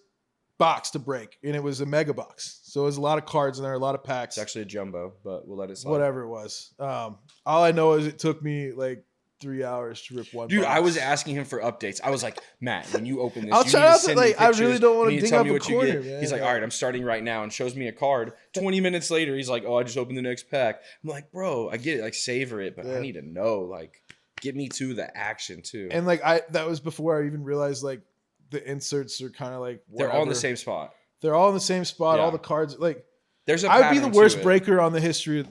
box to break, and it was a mega box. So it was a lot of cards in there, a lot of packs. It's actually a jumbo, but we'll let it slide. Whatever it was. All I know is it took me like 3 hours to rip one. Dude, box. I was asking him for updates. I was like, Matt, when you open this, I'll you try need to not to, send me like, I pictures. really don't want You to need dig tell up me a what you corner, get. man. He's like, all right, I'm starting right now, and shows me a card. 20 minutes later, he's like, oh, I just opened the next pack. I'm like, bro, I get it, like savor it, but I need to know, like, get me to the action too. And like that was before I even realized like the inserts are kind of like they're all in the same spot. They're all in the same spot. Yeah. All the cards like. There's a I'd be the pattern to worst it. breaker in the history of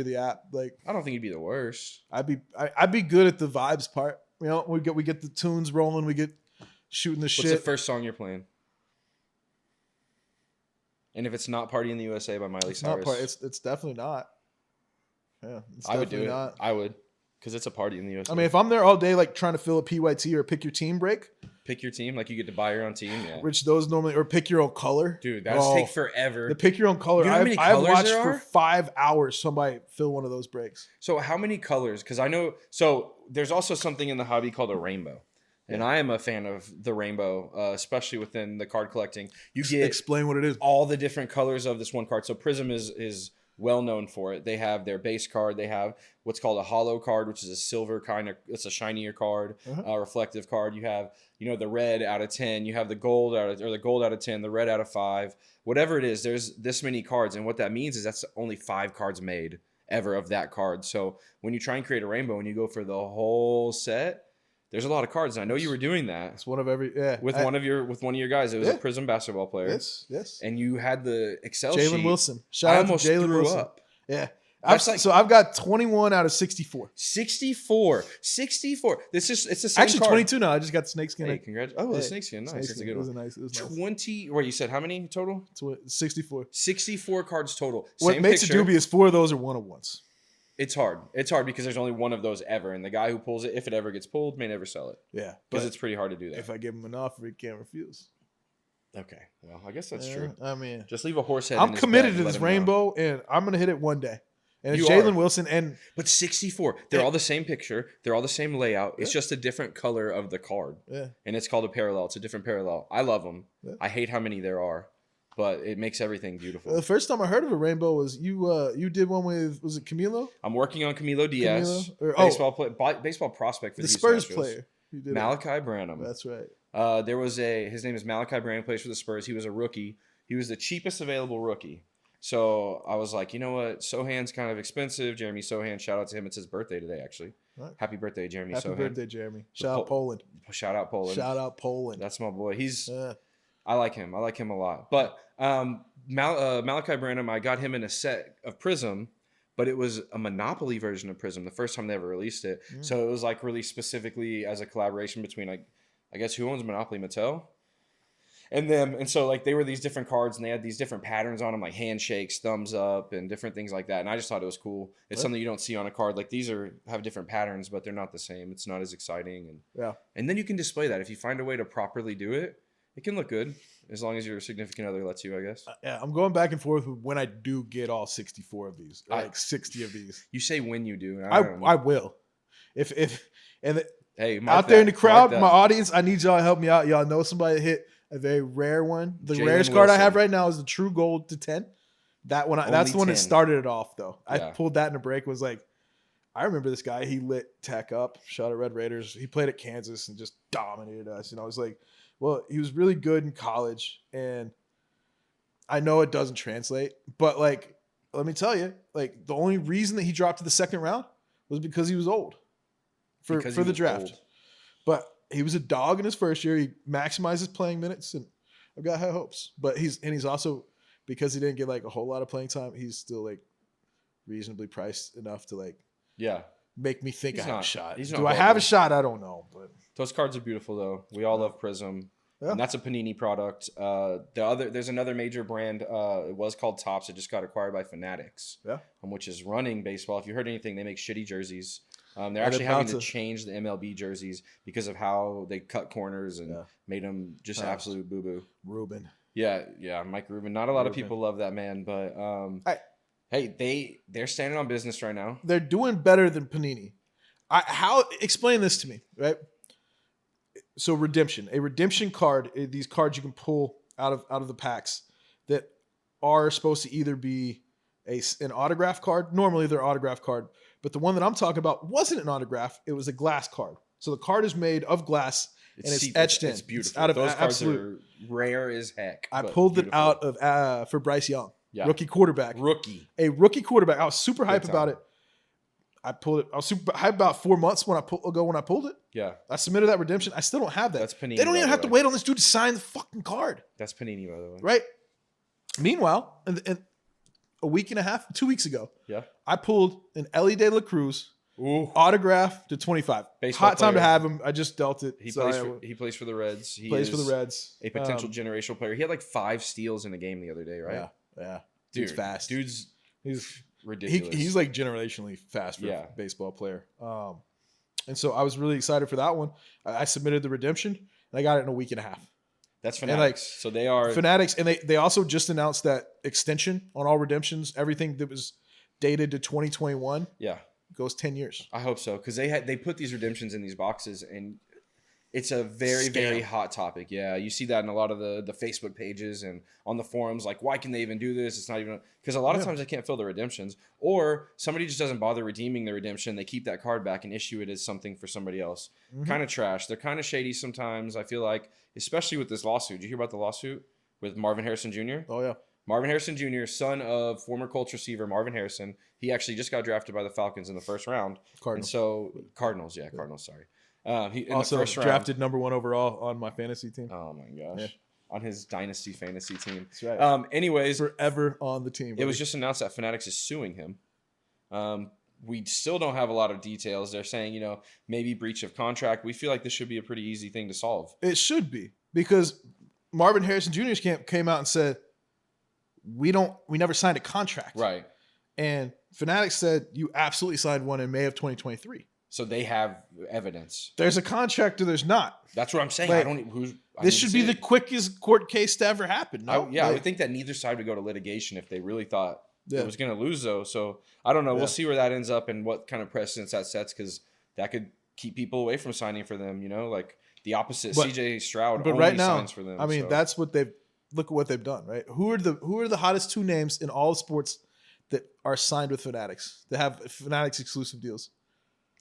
the app. Like I don't think you'd be the worst. I'd be good at the vibes part. You know, we get the tunes rolling, we get shooting the shit. What's the first song you're playing? And if it's not "Party in the USA" by Miley Cyrus, it's definitely not. Yeah, I would do it. Not. I would, because it's a party in the USA. I mean, if I'm there all day, like trying to fill a PYT or pick your team break, pick your team, like you get to buy your own team, yeah. Which those normally, or pick your own color, dude. That take forever. The pick your own color. You know how many I've colors watched there for are? 5 hours somebody fill one of those breaks. So how many colors? Because I know. So there's also something in the hobby called a rainbow. And I am a fan of the rainbow, especially within the card collecting. You get explain what it is. All the different colors of this one card. So Prism is well known for it. They have their base card. They have what's called a hollow card, which is a silver kind of. It's a shinier card, reflective card. You have the red out of 10. You have the gold out of 10. The red out of 5. Whatever it is, there's this many cards, and what that means is that's only 5 cards made ever of that card. So when you try and create a rainbow and you go for the whole set. There's a lot of cards, and I know you were doing that. It's one of every with one of your guys. It was a Prism basketball player. Yes. And you had the Excel sheet. Jalen Wilson. Shout out to Jalen Wilson. Up. Yeah. I've got 21 out of 64. 64. It's the same actually card. 22 now. I just got the snakeskin. Hey, congrats! Oh, the snakeskin. Nice. That's a good one. It was nice. 20. Wait, you said how many total? 64. 64 cards total. What Same makes picture. it dubious? 4 of those are one-of-ones. It's hard. It's hard because there's only one of those ever, and the guy who pulls it, if it ever gets pulled, may never sell it. Yeah, because it's pretty hard to do that. If I give him an offer, he can't refuse. Okay, well, I guess that's true. I mean, just leave a horse head. I'm committed to this rainbow, and I'm gonna hit it one day. And it's Jalen Wilson, but 64. They're all the same picture. They're all the same layout. It's just a different color of the card. Yeah, and it's called a parallel. It's a different parallel. I love them. Yeah. I hate how many there are. But it makes everything beautiful. The first time I heard of a rainbow was you did one with, was it Camilo? I'm working on Camilo Diaz, baseball prospect for the Spurs player. Malachi Branham. That's right. His name is Malachi Branham, plays for the Spurs. He was a rookie. He was the cheapest available rookie. So I was like, you know what? Sohan's kind of expensive. Jeremy Sohan, shout out to him. It's his birthday today, actually. Right. Happy birthday, Jeremy Sohan. Happy birthday, Jeremy. Shout out Poland. Shout out Poland. Shout out Poland. That's my boy. I like him. I like him a lot. But Malachi Branham, I got him in a set of Prism, but it was a Monopoly version of Prism the first time they ever released it. So it was like released specifically as a collaboration between, like, I guess who owns Monopoly? Mattel? And so like they were these different cards and they had these different patterns on them, like handshakes, thumbs up, and different things like that. And I just thought it was cool. It's something you don't see on a card. Like these have different patterns, but they're not the same. It's not as exciting. And then you can display that. If you find a way to properly do it, it can look good as long as your significant other lets you, I guess. Yeah, I'm going back and forth with when I do get all 64 of these, or like 60 of these. You say when you do. I will. Hey, out there in the crowd, my audience, I need y'all to help me out. Y'all know somebody that hit a very rare one. The rarest card I have right now is the True Gold to 10. That one, that's the one that started it off, though. Yeah. I pulled that in a break. Was like, I remember this guy. He lit Tech up. Shot at Red Raiders. He played at Kansas and just dominated us. And I was like, well, he was really good in college, and I know it doesn't translate, but like, let me tell you, like the only reason that he dropped to the second round was because he was old for the draft. Old. But he was a dog in his first year. He maximized his playing minutes, and I've got high hopes. But he's also, because he didn't get like a whole lot of playing time, he's still like reasonably priced enough to like make me think I have a shot. Do I have a shot? I don't know, but those cards are beautiful though. We all love Prism. Yeah. And that's a Panini product. There's another major brand. It was called Topps. It just got acquired by Fanatics, which is running baseball. If you heard anything, they make shitty jerseys. They're actually having to change the MLB jerseys because of how they cut corners and made them just absolute boo-boo. Ruben. Yeah, Mike Ruben. Not a lot of people love that man, but hey, they're standing on business right now. They're doing better than Panini. Explain this to me, right? So redemption, a redemption card, these cards you can pull out of the packs that are supposed to either be an autograph card. Normally they're autograph card, but the one that I'm talking about wasn't an autograph. It was a glass card. So the card is made of glass and it's etched in. It's beautiful. It's out of Those cards absolute. are rare as heck. I but pulled it beautiful. out of for Bryce Young, Yeah. rookie quarterback. A rookie quarterback. I was super hype about it. I pulled it. I was super hype about 4 months when I pulled it. Yeah. I submitted that redemption. I still don't have that. That's Panini. They don't even have to wait on this dude to sign the fucking card. That's Panini, by the way. Right. Meanwhile, and a week and a half, 2 weeks ago, Yeah. I pulled an Ellie De La Cruz autograph to 25. Baseball Hot time to player. have him. I just dealt it. He plays for the Reds. He plays for the is Reds. A potential generational player. He had like 5 steals in a game the other day, right? Yeah. Dude's Dude's fast. He's ridiculous. He's like generationally fast for a baseball player. And so I was really excited for that one. I submitted the redemption and I got it in a week and a half. That's Fanatics. So they are Fanatics, and they also just announced that extension on all redemptions. Everything that was dated to 2021, goes 10 years. I hope so, because they put these redemptions in these boxes, and it's a very hot topic. Yeah, you see that in a lot of the Facebook pages and on the forums. Like, why can they even do this? It's not even because a lot of times they can't fill the redemptions, or somebody just doesn't bother redeeming the redemption. They keep that card back and issue it as something for somebody else. Kind of trash. They're kind of shady sometimes. I feel like, especially with this lawsuit. Did you hear about the lawsuit with Marvin Harrison Jr.? Oh yeah, Marvin Harrison Jr., son of former Colts receiver Marvin Harrison. He actually just got drafted by the Falcons in the first round. Cardinals. Sorry. He also the first drafted number 1 overall on my fantasy team. Oh my gosh. On his dynasty fantasy team. That's right. Anyways, forever on the team. It was just announced that Fanatics is suing him. We still don't have a lot of details. They're saying, maybe breach of contract. We feel like this should be a pretty easy thing to solve. It should be, because Marvin Harrison Jr.'s camp came out and said, we never signed a contract. Right. And Fanatics said, you absolutely signed one in May of 2023. So they have evidence. There's a contract or there's not. That's what I'm saying. Like, this should be the quickest court case to ever happen. No? I would think that neither side would go to litigation if they really thought it was going to lose, though. So I don't know. We'll see where that ends up and what kind of precedence that sets, because that could keep people away from signing for them. Like the opposite. CJ Stroud only right now, signs for them. I mean, that's what look at what they've done, right? Who are the hottest 2 names in all of sports that are signed with Fanatics, that have Fanatics exclusive deals?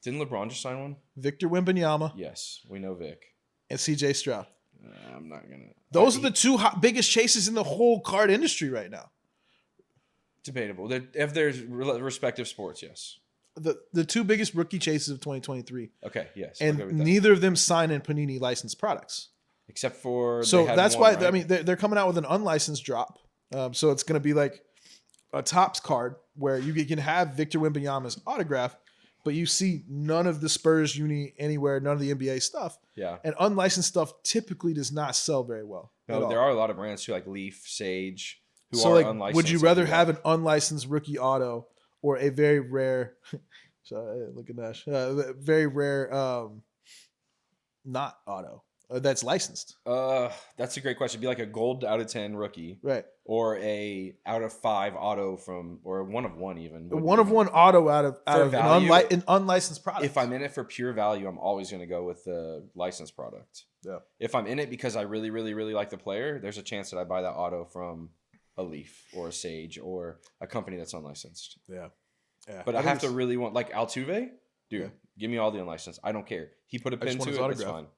Didn't LeBron just sign one? Victor Wembanyama. Yes, we know Vic. And CJ Stroud. I'm not going to. Those are the 2 biggest chases in the whole card industry right now. Debatable. If there's respective sports, yes. The 2 biggest rookie chases of 2023. Okay, yes. And neither of them sign in Panini licensed products. Except for... So that's why, right? I mean, they're coming out with an unlicensed drop. So it's going to be like a Topps card where you can have Victor Wembanyama's autograph, but you see none of the Spurs uni anywhere, none of the NBA stuff. Yeah. And unlicensed stuff typically does not sell very well. No, there are a lot of brands too, like Leaf, Sage, who so are like, unlicensed. would you rather have an unlicensed rookie auto or a very rare, look at that, very rare not auto that's licensed? That's a great question. It'd be like a gold out of 10 rookie, right? Or a out of 5 auto or 1 of 1 even. 1 of 1 auto out of an unlicensed product. If I'm in it for pure value, I'm always going to go with the licensed product. Yeah. If I'm in it because I really, really, really like the player, there's a chance that I buy that auto from a Leaf or a Sage or a company that's unlicensed. Yeah. But I have to really want, like Altuve, dude, give me all the unlicensed. I don't care. He put a pin to it, it's fine.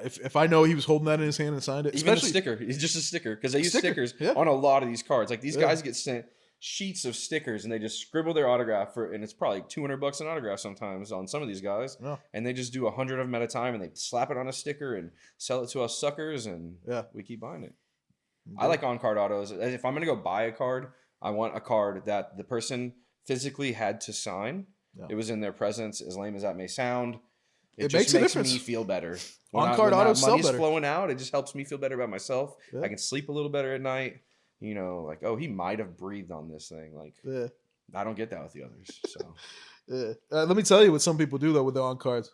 If I know he was holding that in his hand and signed it, even a sticker, it's just a sticker, because they use stickers on a lot of these cards. Like these guys get sent sheets of stickers and they just scribble their autograph and it's probably $200 an autograph sometimes on some of these guys, and they just do 100 of them at a time and they slap it on a sticker and sell it to us suckers, and we keep buying it. I like on-card autos. If I'm gonna go buy a card, I want a card that the person physically had to sign. It was in their presence, as lame as that may sound. It just makes me feel better. On-card autos sell better. Money's flowing out, it just helps me feel better about myself. I can sleep a little better at night. Like, oh, he might have breathed on this thing. Like, I don't get that with the others. So, let me tell you what some people do though with the on-cards.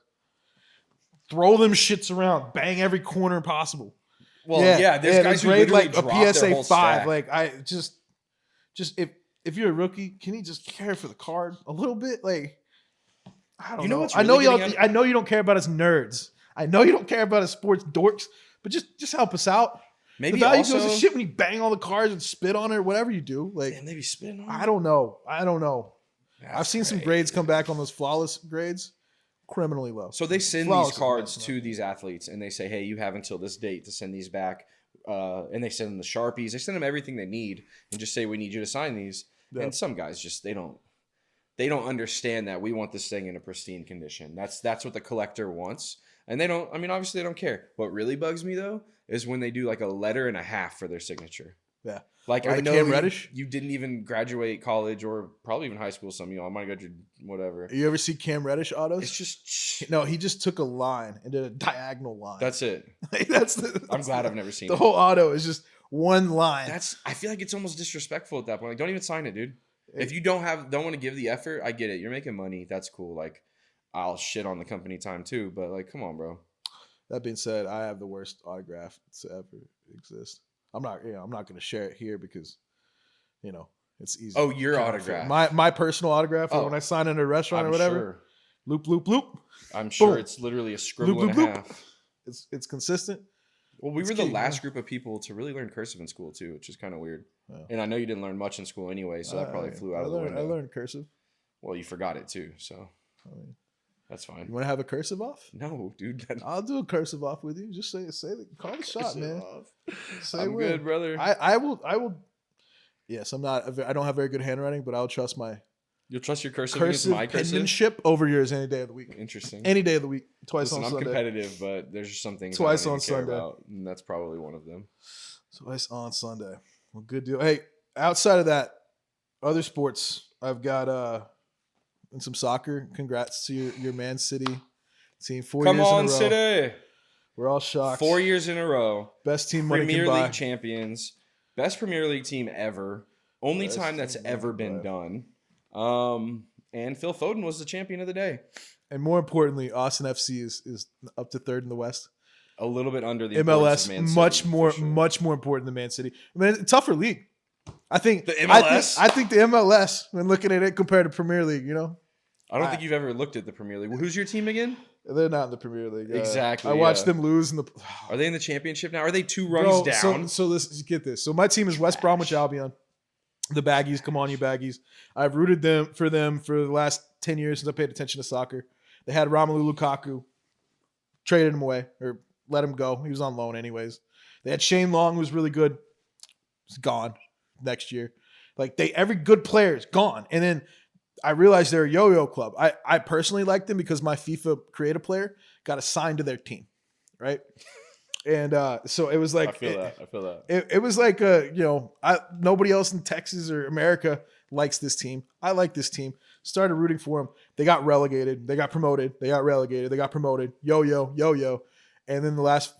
Throw them shits around, bang every corner possible. Well, there's guys who grade literally like drop a their whole PSA 5. stack. Like I just if you're a rookie, can you just care for the card a little bit? Like, I don't know. What's I know really y'all. I know you don't care about us nerds. I know you don't care about his sports dorks, but just help us out. Maybe the value also goes to shit when you bang on the cars and spit on it or whatever you do. Like, damn, they be spitting on I don't know. That's I've seen some crazy. grades come back on those flawless grades, criminally low. So they send Flawless these is cards best, to man. these athletes, and they say, "Hey, you have until this date to send these back." And they send them the Sharpies. They send them everything they need, and just say, "We need you to sign these." Yeah. And some guys just they don't understand that we want this thing in a pristine condition. That's what the collector wants, and they don't. I mean, obviously they don't care. What really bugs me though is when they do like a letter and a half for their signature. Yeah. Like Or I the know Cam Reddish? you didn't even graduate college or probably even high school. Some of you, I might go to whatever. You ever see Cam Reddish autos? It's just No, he just took a line and did a diagonal line. that's it. that's I'm glad I've never seen the it. whole auto is just one line. I feel like it's almost disrespectful at that point. Like, don't even sign it, dude. If you don't want to give the effort, I get it. You're making money. That's cool. Like, I'll shit on the company time too, but like, come on, bro. That being said, I have the worst autograph to ever exist. I'm not going to share it here because, it's easy. Oh, your to autograph. my personal autograph Oh. when I sign in a restaurant or I'm whatever. sure. Loop, loop, loop. I'm sure Boom. it's literally a scribble Loop, and loop, a loop. half. It's consistent. Well, we It's were the key, last yeah. group of people to really learn cursive in school too, which is kind of weird. Yeah. And I know you didn't learn much in school anyway, so that probably flew out of the window. I learned cursive. Well, you forgot it too, so I mean, that's fine. you want to have a cursive off? No, dude. I'll do a cursive off with you. Just call the shot, man. Say I'm when. good, brother. I will. Yes, I'm not. I don't have very good handwriting, but I'll trust my You'll trust your cursive against cursive my cursive? penmanship over yours any day of the week. Interesting. Any day of the week. Twice Listen, on I'm Sunday. competitive, but there's just some things Twice I don't on even care Sunday. about, and that's probably one of them. Twice on Sunday. Well, good deal. Hey, outside of that, other sports, I've got in some soccer. Congrats to your Man City team. 4 Come years on, in a row. City! We're all shocked. 4 years in a row. Best team money Premier can buy. League champions. Best Premier League team ever. Only Best time that's team ever ever, been bro. done. And Phil Foden was the champion of the day. And more importantly, Austin FC is up to third in the West. A little bit under the importance MLS, of Man City, much for sure. much more important than Man City. I mean, it's a tougher league. I think The MLS? I think the MLS, when looking at it compared to Premier League, I don't think you've ever looked at the Premier League. Who's your team again? they're not in the Premier League. Exactly, I watched yeah. them lose in the. Are they in the championship now? Are they 2 rungs Bro, down? So let's get this. So my team is West Bromwich Albion. The Baggies, come on, you Baggies. I've rooted for them for the last 10 years since I paid attention to soccer. They had Romelu Lukaku, traded him away or let him go. He was on loan anyways. They had Shane Long, who was really good. He's gone next year. Like every good player is gone. And then I realized they're a yo-yo club. I personally like them because my FIFA creative player got assigned to their team, right? And so it was like I feel that. It was like nobody else in Texas or America likes this team. I like this team. Started rooting for them. They got relegated. They got promoted. They got relegated. They got promoted. Yo-yo. And then the last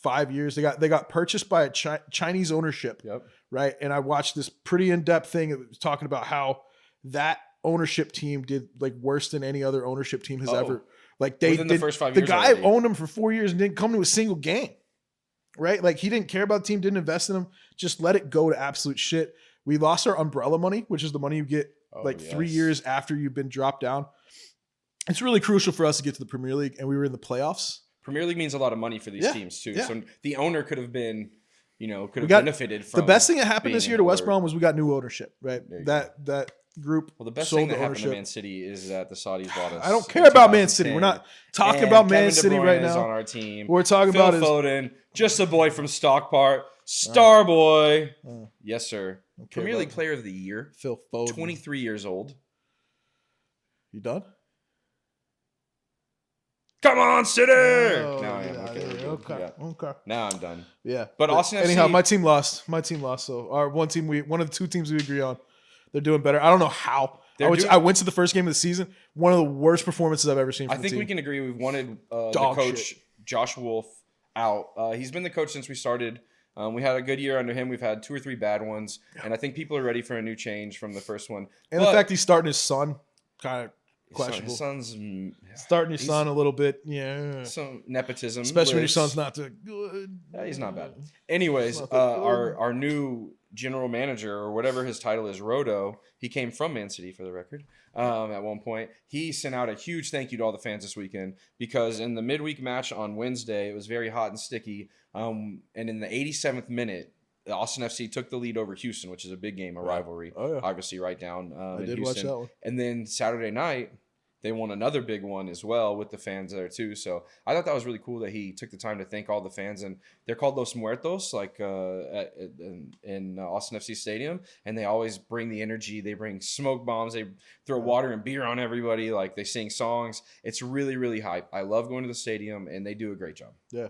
5 years, they got purchased by a Chinese ownership. Yep. Right. And I watched this pretty in-depth thing. It was talking about how that ownership team did like worse than any other ownership team has ever. Like within the first 5 the years guy already. owned them for 4 years and didn't come to a single game. Right. Like he didn't care about the team, didn't invest in them, just let it go to absolute shit. We lost our umbrella money, which is the money you get 3 years after you've been dropped down. It's really crucial for us to get to the Premier League, and we were in the playoffs. Premier League means a lot of money for these Yeah, teams too. yeah. So the owner could have been, got- benefited from The best thing that happened being this year in to the West Word. Brom was we got new ownership, right? There you That group. Well, the best sold thing that the happened to ownership. Man City is that the Saudis bought us. I don't in care about Man City. 2010. We're not talking And about Man Kevin De City Bruyne right is now. on our team. What we're talking Phil about is Foden, just a boy from Stockport, star boy. Yes, sir. Premier about League Player of the Year. Phil Foden. 23 years old. You done? Come on, City! Oh, now I get am. out Okay, of we're here. good. Okay. Yeah. Okay. Now I'm done. Yeah. But Austin anyhow, FC my team lost. So our one of the 2 teams we agree on, they're doing better. I don't know how. I went to the first game of the season. One of the worst performances I've ever seen from I the think team. we can agree we've wanted the Dog coach, shit. Josh Wolf, out. He's been the coach since we started. We had a good year under him. We've had 2 or 3 bad ones. And I think people are ready for a new change from the first one. And the fact he's starting his son, kind of questionable. His son's Starting your son a little bit, yeah. some nepotism. Especially when your lives. son's not too good. Yeah, he's not bad. Anyways, Not that good. our new general manager or whatever his title is, Rodo, he came from Man City for the record. At one point, he sent out a huge thank you to all the fans this weekend because in the midweek match on Wednesday, it was very hot and sticky. And in the 87th minute, the Austin FC took the lead over Houston, which is a big game, a rivalry. Oh, yeah. Obviously, right down I in did Houston. watch that one. And then Saturday night, they won another big one as well with the fans there too. So I thought that was really cool that he took the time to thank all the fans. And they're called Los Muertos, like in Austin FC Stadium. And they always bring the energy. They bring smoke bombs. They throw water and beer on everybody. Like they sing songs. It's really, really hype. I love going to the stadium, and they do a great job. Yeah.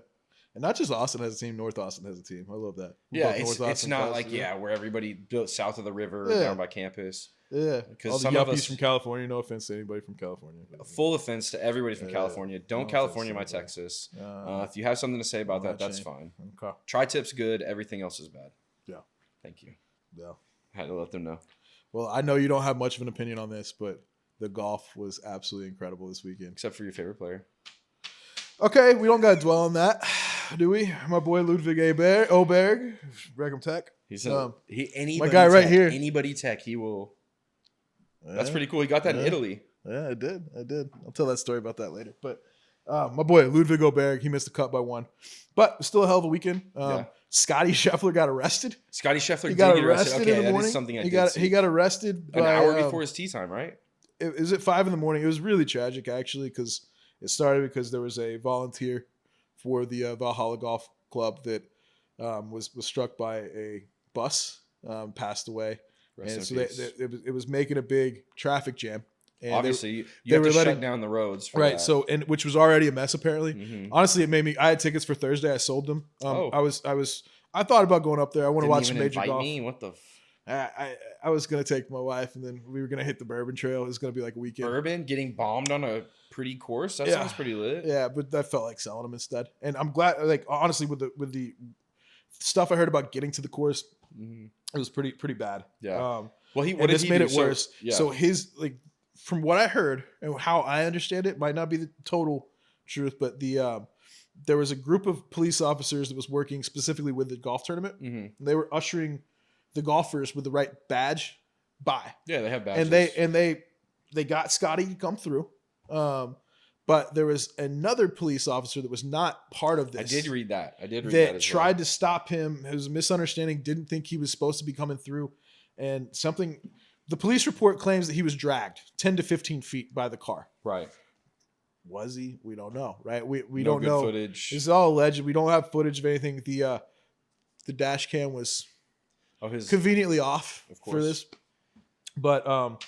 And not just Austin has a team, North Austin has a team. I love that. Yeah, it's not like, where everybody built south of the river or down by campus. Yeah, because all the yuppies from California. No offense to anybody from California. Full offense to everybody from California. Don't California my Texas. If you have something to say about that, that's fine. Okay. Tri-tip's good. Everything else is bad. Yeah. Thank you. Yeah. I had to let them know. Well, I know you don't have much of an opinion on this, but the golf was absolutely incredible this weekend. Except for your favorite player. Okay, we don't got to dwell on that, do we? My boy Ludwig Oberg, Wreckham Tech. He's anybody my guy tech, right here. Anybody tech, he will. Yeah. That's pretty cool. He got that in Italy. Yeah, I did. I'll tell that story about that later. But my boy Ludwig Oberg, he missed the cut by one, but still a hell of a weekend. Scotty Scheffler got arrested. Scotty Scheffler got get arrested. Okay, in the morning. That is something He got arrested an hour before his tee time, right? It was at 5 a.m. It was really tragic, actually, because it started because there was a volunteer for the Valhalla Golf Club that was struck by a bus, passed away. And so it was making a big traffic jam. And obviously, you have to shut down the roads. For right. That. So, and which was already a mess, apparently. Mm-hmm. Honestly, it made me. I had tickets for Thursday. I sold them. I thought about going up there. I want to watch some major golf. Me? What the? I was gonna take my wife, and then we were gonna hit the Bourbon Trail. It was gonna be like a weekend. Bourbon getting bombed on a pretty course. That sounds pretty lit. Yeah, but that felt like selling them instead. And I'm glad. Like honestly, with the stuff I heard about getting to the course, it was pretty bad. Yeah. Well, this made it worse. So his from what I heard and how I understand it, might not be the total truth, but there was a group of police officers that was working specifically with the golf tournament. Mm-hmm. They were ushering the golfers with the right badge by. Yeah, they have badges. And they got Scotty to come through. But there was another police officer that was not part of this. I did read that. That tried to stop him. It was a misunderstanding. Didn't think he was supposed to be coming through. And the police report claims that he was dragged 10 to 15 feet by the car. Right. Was he? We don't know. Right. We no don't know. Footage. This is all alleged. We don't have footage of anything. The dash cam was conveniently off for this. But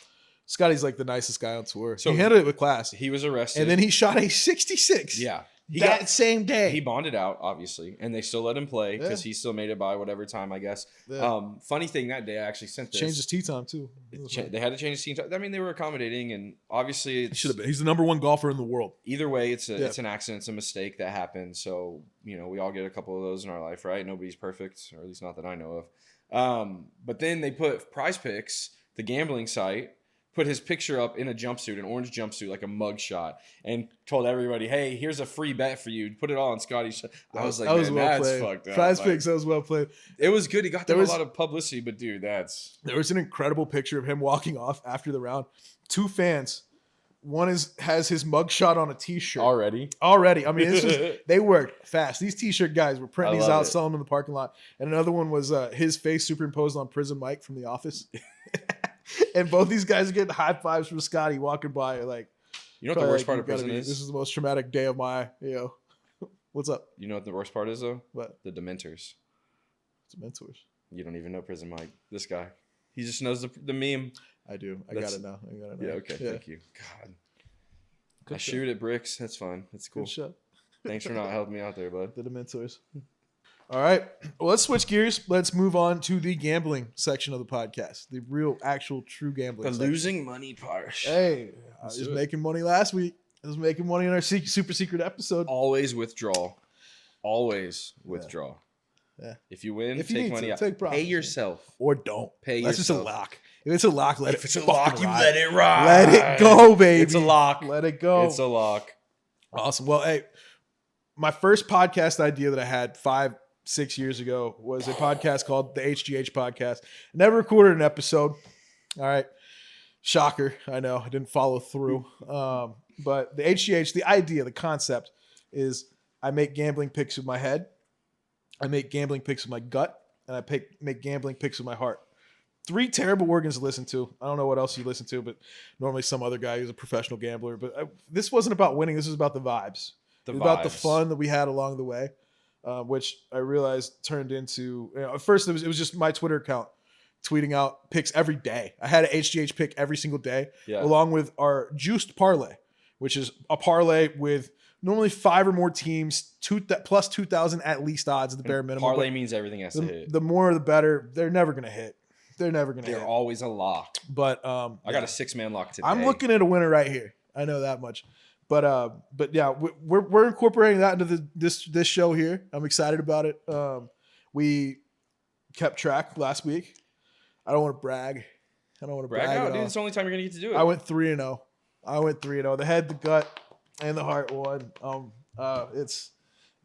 Scotty's like the nicest guy on tour. So he handled it with class. He was arrested. And then he shot a 66. Yeah. Same day. He bonded out, obviously, and they still let him play because he still made it by whatever time, I guess. Yeah. Funny thing, that day I actually sent this. Changed his tee time, too. They had to change his tee time. I mean, they were accommodating, and obviously he should have been. He's the number one golfer in the world. Either way, it's an accident. It's a mistake that happens. So, we all get a couple of those in our life, right? Nobody's perfect, or at least not that I know of. But then they put Prize Picks, the gambling site, put his picture up in a jumpsuit, an orange jumpsuit, like a mug shot, and told everybody, hey, here's a free bet for you. Put it all on Scotty's. I was like, man, that's fucked up. Prize Picks, that was well played. It was good. He got them a lot of publicity, but dude, there was an incredible picture of him walking off after the round. Two fans. One has his mug shot on a t-shirt. Already. I mean, they worked fast. These t-shirt guys were printing these out, selling them in the parking lot. And another one was his face superimposed on Prison Mike from The Office. And both these guys are getting high fives from Scotty walking by. Like, you know what the worst part of prison is? This is the most traumatic day of my, What's up? You know what the worst part is, though? What? The Dementors. Dementors. You don't even know Prison Mike. This guy. He just knows the meme. I do. I got it now. Yeah, okay. Yeah. Thank you. God. I shoot at bricks. That's fine. That's cool. Good shot. Thanks for not helping me out there, bud. The Dementors. All right. Well, let's switch gears. Let's move on to the gambling section of the podcast. The real, actual, true gambling section. Losing money part. Hey, I was making money last week. I was making money in our super secret episode. Always withdraw. Always withdraw. Yeah. If you win, take money out. Pay yourself. Or don't. Pay That's yourself. That's just a lock. If it's a lock, let it. If it's a lock, you let it ride. Let it go, baby. It's a lock. Let it go. It's a lock. Awesome. Well, hey, my first podcast idea that I had 5, 6 years ago was a podcast called the HGH Podcast. Never recorded an episode. All right. Shocker. I know. I didn't follow through. But the HGH, the idea, the concept is I make gambling picks with my head. I make gambling picks with my gut. And I make gambling picks with my heart. 3 terrible organs to listen to. I don't know what else you listen to, but normally some other guy who's a professional gambler. But this wasn't about winning. This was about the vibes. About the fun that we had along the way, which I realized turned into, at first it was just my Twitter account tweeting out picks every day. I had an HGH pick every single day, along with our juiced parlay, which is a parlay with normally 5 or more teams, plus 2,000 at least odds at the bare minimum. Parlay means everything has to hit. The more the better. They're never going to hit. They're always a lock. But I got a 6-man lock today. I'm looking at a winner right here. I know that much. But yeah, we're incorporating that into this show here. I'm excited about it. We kept track last week. I don't want to brag. Brag out, dude. It's the only time you're gonna get to do it. I went 3-0. The head, the gut, and the heart won.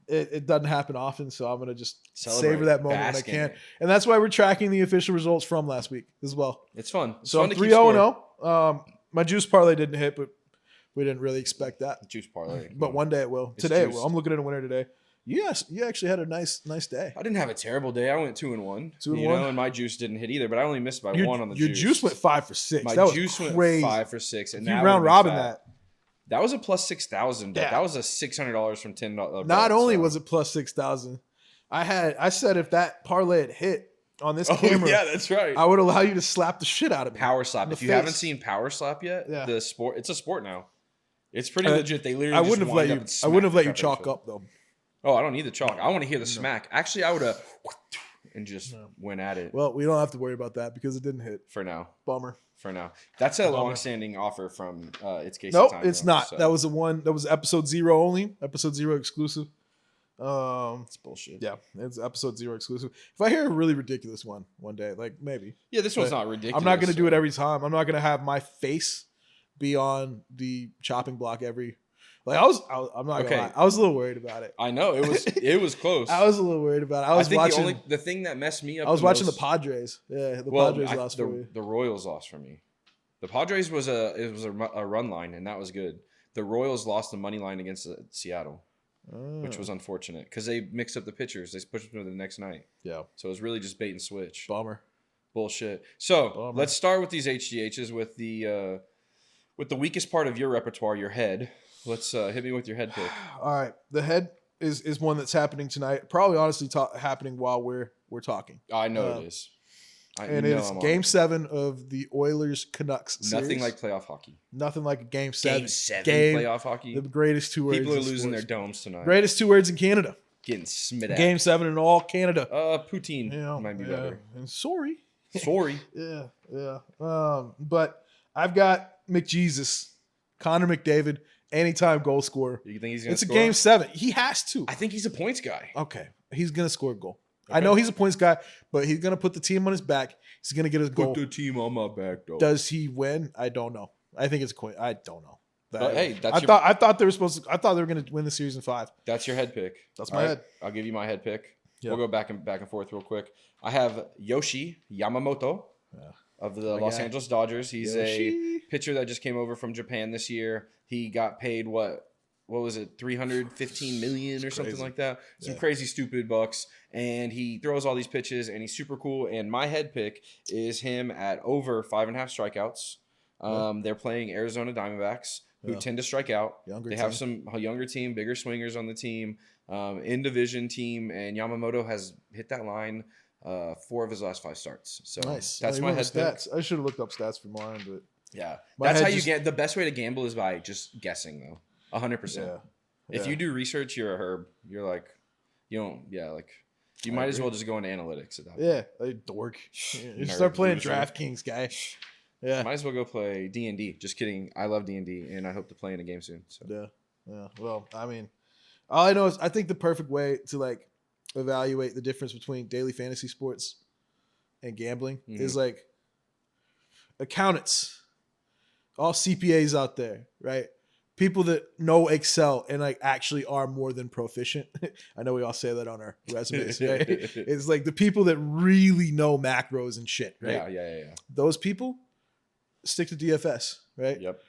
It doesn't happen often, so I'm gonna just savor that moment when I can. And that's why we're tracking the official results from last week as well. It's fun. So I'm 3-0-0. My juice parlay didn't hit, but we didn't really expect that. Juice parlay. But one day it will. Today it will. I'm looking at a winner today. Yes, you actually had a nice day. I didn't have a terrible day. I went 2-1. 2-1. And my juice didn't hit either, but I only missed by 1 on the juice. Your juice went 5 for 6. My juice went 5 for 6. And you round robin that. That was a plus 6,000. Yeah. That was a $600 from $10. Not only was it plus 6,000, I said if that parlay had hit on this camera, yeah, that's right, I would allow you to slap the shit out of me. Power slap. If you haven't seen Power Slap yet, the sport, it's a sport now. It's pretty legit. They literally. I wouldn't have let you chalk up though. Oh, I don't need the chalk. I want to hear the smack. Actually, I would have and just went at it. Well, we don't have to worry about that because it didn't hit. For now. Bummer. For now. That's a long-standing offer from It's Caseytime. Nope, it's not. So. That was episode 0 only. Episode 0 exclusive. It's bullshit. Yeah, it's episode 0 exclusive. If I hear a really ridiculous one day, like maybe. Yeah, this one's not ridiculous. I'm not going to do it every time. I'm not going to have my face be on the chopping block every. Like I'm not gonna lie. I was a little worried about it. I know it was close. I was a little worried about it. I think watching the thing that messed me up. I was watching the Padres. Yeah, Padres lost for me. The Royals lost for me. The Padres was a run line and that was good. The Royals lost the money line against Seattle, which was unfortunate because they mixed up the pitchers. They pushed them to the next night. Yeah. So it was really just bait and switch. Bummer. Bullshit. So let's start with these HGHs with the weakest part of your repertoire, your head. Let's hit me with your head pick. All right, the head is one that's happening tonight. Probably, honestly, happening while we're talking. I know it is. And it's Game 7 of the Oilers Canucks series. Nothing like playoff hockey. Nothing like a Game 7. Game 7 playoff hockey. The greatest 2 words. People are losing their domes tonight. Greatest 2 words in Canada. Getting smit at. Game 7 in all Canada. Poutine might be better. And sorry. Yeah. But I've got McJesus, Connor McDavid. Anytime goal scorer. You think he's going to score? It's a Game 7. He has to. I think he's a points guy. Okay. He's going to score a goal. Okay. I know he's a points guy, but he's going to put the team on his back. He's going to get his goal. Put the team on my back, though. Does he win? I don't know. I think it's a coin. I don't know. I thought they were going to win the series in 5. That's your head pick. That's my head. I'll give you my head pick. Yep. We'll go back and forth real quick. I have Yoshi Yamamoto of the Los Angeles Dodgers. He's a pitcher that just came over from Japan this year. He got paid what was it, $315 million or something like that? Some crazy stupid bucks. And he throws all these pitches and he's super cool. And my head pick is him at over 5.5 strikeouts. They're playing Arizona Diamondbacks, who tend to strike out. They have a younger team, bigger swingers on the team, in division team, and Yamamoto has hit that line 4 of his last 5 starts. So nice. That's my head stats. pick. I should have looked up stats for mine, but yeah, that's how you get. The best way to gamble is by just guessing, though. 100%. If you do research, you're a herb. You're like, you don't. Yeah, like you might as well just go into analytics at that point. Yeah, like dork. You start playing DraftKings, guy. Yeah, might as well go play D&D. Just kidding. I love D&D, and I hope to play in a game soon. So. Yeah. Well, I mean, all I know is I think the perfect way to like evaluate the difference between daily fantasy sports and gambling is like accountants, all CPAs out there, right? people that know Excel and like actually are more than proficient. I know we all say that on our resumes, right? It's like the people that really know macros and shit, right? Yeah. Those people stick to DFS, right? Yep.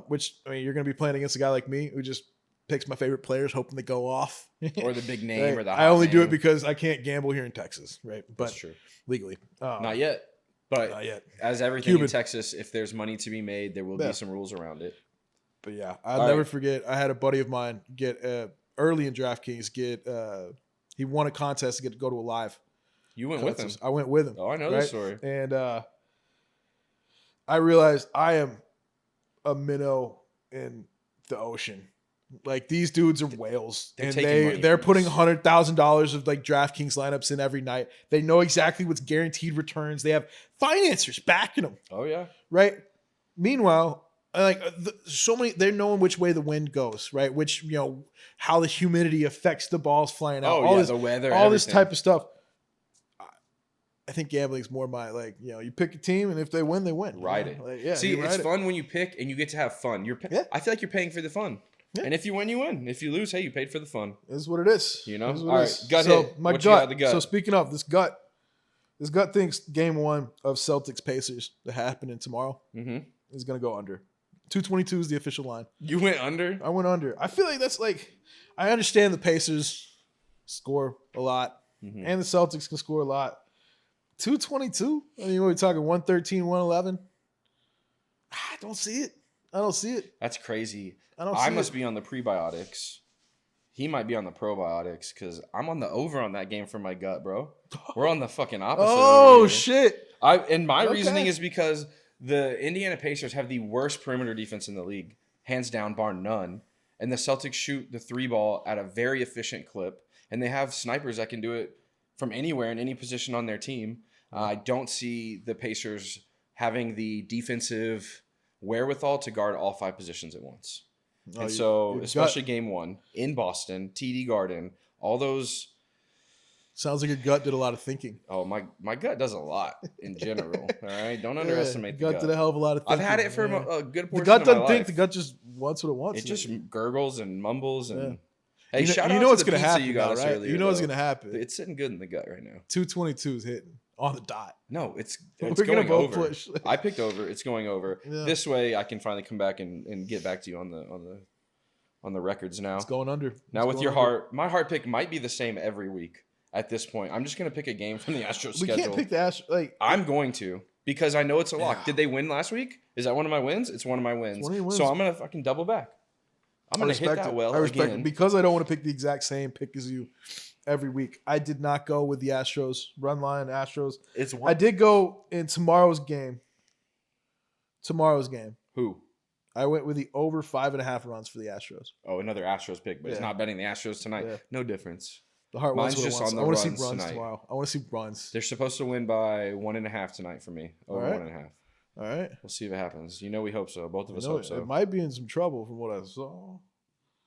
Which, I mean, you're going to be playing against a guy like me who just picks my favorite players, hoping they go off. Or the big name right? or the I only do name. it because I can't gamble here in Texas, right? But That's true. legally. Not yet. But Not yet. as everything Cuban. in Texas, if there's money to be made, there will be some rules around it. But yeah, I'll never forget. I had a buddy of mine get early in DraftKings he won a contest to get to go to a live. You went with him. I went with him. Oh, I know this story. And I realized I am a minnow in the ocean. Like these dudes are whales, and they're putting $100,000 of like DraftKings lineups in every night. They know exactly what's guaranteed returns. They have financiers backing them. Oh yeah, right. Meanwhile, like so many, they're knowing which way the wind goes, right? Which how the humidity affects the balls flying out. Oh, the weather, all this type of stuff. I think gambling is more my you pick a team and if they win, they win. Ride it. Like, See, it's fun when you pick and you get to have fun. I feel like you're paying for the fun. Yeah. And if you win, you win. If you lose, hey, you paid for the fun. Is what it is. All right, gut so hit. My gut. So speaking of this gut thinks game 1 of Celtics Pacers that happening tomorrow is going to go under. 222 is the official line. You went under? I went under. I feel like that's I understand the Pacers score a lot and the Celtics can score a lot. 222? I mean, what are we talking? 113, 111? I don't see it. That's crazy. I must be on the prebiotics. He might be on the probiotics because I'm on the over on that game for my gut, bro. We're on the fucking opposite. Oh, shit. My reasoning is because the Indiana Pacers have the worst perimeter defense in the league, hands down, bar none. And the Celtics shoot the 3 ball at a very efficient clip. And they have snipers that can do it from anywhere in any position on their team. I don't see the Pacers having the defensive wherewithal to guard all 5 positions at once. And so, especially game 1 in Boston, TD Garden, all those. Sounds like your gut did a lot of thinking. Oh, my gut does a lot in general. All right, don't underestimate the gut. Did a hell of a lot of thinking. I've had it for a good portion of my life. The gut doesn't think. The gut just wants what it wants. It just gurgles and mumbles and. Yeah. Hey, shout out to what's the gonna pizza happen, you got us right? earlier. You know what's gonna happen. It's sitting good in the gut right now. 222 is hitting on the dot. No, it's We're going both over. Push. I picked over. It's going over. Yeah. This way, I can finally come back and get back to you on the records now. It's going under. Now with your heart, my heart pick might be the same every week. At this point, I'm just going to pick a game from the Astros schedule. We can't pick the Astros. I'm going to because I know it's a lock. Yeah. Did they win last week? Is that one of my wins? It's one of my wins. So I'm going to fucking double back. I'm going to hit that well. I respect it because I don't want to pick the exact same pick as you every week. I did not go with the Astros run line. Astros. I did go in tomorrow's game. Who? I went with the over 5.5 runs for the Astros. Oh, another Astros pick, but it's not betting the Astros tonight. Yeah. No difference. The heart wants what it wants. I want to see runs tonight. Tomorrow. I want to see runs. They're supposed to win by 1.5 tonight for me. Over 1.5. All right. We'll see if it happens. We hope so. Both of us hope so. It might be in some trouble from what I saw.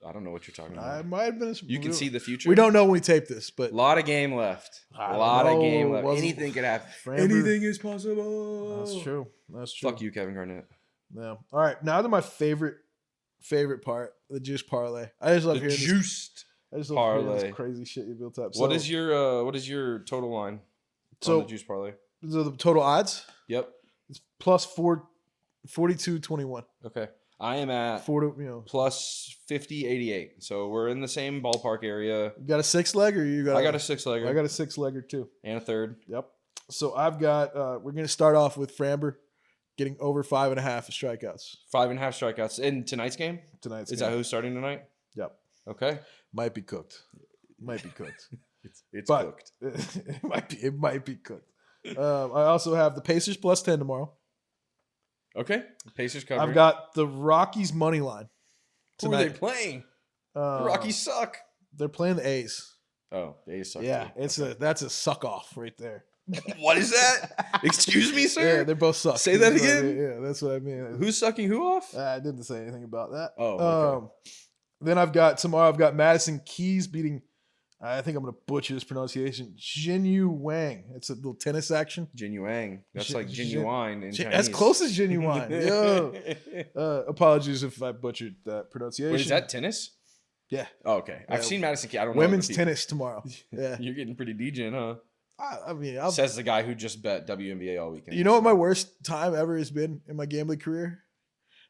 I don't know what you're talking about. I might have been in some You can see the future. We don't know when we tape this, but a lot of game left. Anything could happen. Anything is possible. That's true. Fuck you, Kevin Garnett. Yeah. All right. Now to my favorite part, the juice parlay. I just love hearing juiced this crazy shit you built up. So, what is your total line on the juice parlay? So the total odds? Yep. It's plus 42.21. Okay. I am at plus 50.88. So we're in the same ballpark area. You got a 6-leg or you got? I got a 6-legger. I got a 6-legger too. And a third. Yep. So I've got. We're gonna start off with Framber getting over 5.5 strikeouts. 5.5 strikeouts in tonight's game. Is that who's starting tonight? Yep. Okay. Might be cooked. It's cooked. It might be cooked. I also have the Pacers plus 10 tomorrow. Okay. Pacers cover. I've got the Rockies money line tonight. Who are they playing? The Rockies suck. They're playing the A's. Oh, the A's suck. Yeah, that's a suck off right there. What is that? Excuse me, sir? Yeah, they both suck. Say that again? Yeah, that's what I mean. Who's sucking who off? I didn't say anything about that. Oh, okay. Then I've got Madison Keys beating I think I'm going to butcher this pronunciation. Jinyu Wang. It's a little tennis action. Jinyuang. That's like genuine in Chinese. As close as genuine. Yo. Apologies if I butchered that pronunciation. Wait, is that tennis? Yeah. Oh, okay. I've seen Madison Keys. I don't know. Women's tennis tomorrow. Yeah. You're getting pretty degen, huh? I mean, says the guy who just bet WNBA all weekend. You know what my worst time ever has been in my gambling career?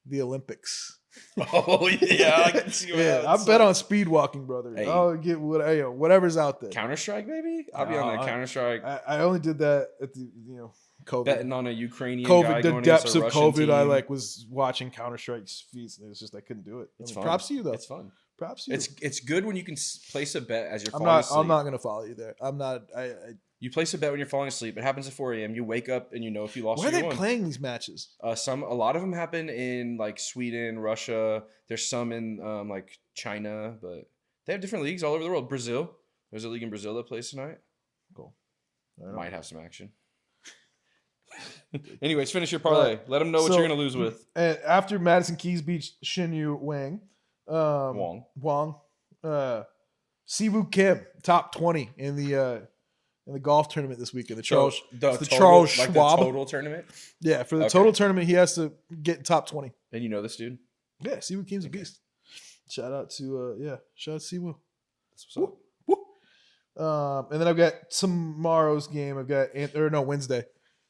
The Olympics. Oh yeah, I can see what I bet on speed walking, brother. Hey. I'll get whatever's out there. Counter-Strike, baby. I'll be on that Counter-Strike. I only did that at the COVID. Betting on a Ukrainian guy the going depths against a of Russian COVID. team. I was watching Counter-Strike's feeds, and it's just I couldn't do it. It's fun. fun. Props to you though. It's fun. Props to you. It's good when you can place a bet as you're falling asleep. I'm not gonna follow you there. I'm not. You place a bet when you're falling asleep. It happens at 4 a.m. You wake up and you know if you lost. Where are they won. playing these matches? A lot of them happen in like Sweden, Russia. There's some in like China, but they have different leagues all over the world. Brazil. There's a league in Brazil that plays tonight. Cool. Might have some action. Anyways, finish your parlay. Let them know what you're gonna lose with. And after Madison Keys beats Shinyu Wang, Wang, Siwoo Kim top 20 in the golf tournament this weekend. Charles Schwab. The total tournament. Yeah, for the total tournament, he has to get top 20. And you know this dude? Yeah, Siwoo Kim's a beast. Shout out to Siwoo. That's what's up. Woo. And then I've got tomorrow's game. I've got Wednesday.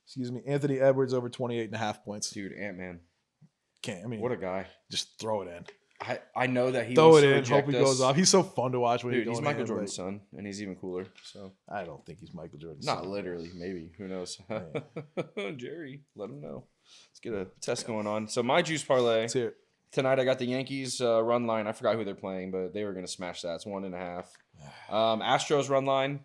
Excuse me, Anthony Edwards over 28.5 points. Dude, Ant-Man. What a guy. Just throw it in. I know that he throw wants it to in. Hope he goes off. He's so fun to watch. Dude, he's Michael Jordan's son, and he's even cooler. So I don't think he's Michael Jordan's son. son. Not literally, maybe. Who knows? Jerry, let him know. Let's get a test going on. So my juice parlay. Let's hear it. Tonight I got the Yankees run line. I forgot who they're playing, but they were going to smash that. It's 1.5. Astros run line.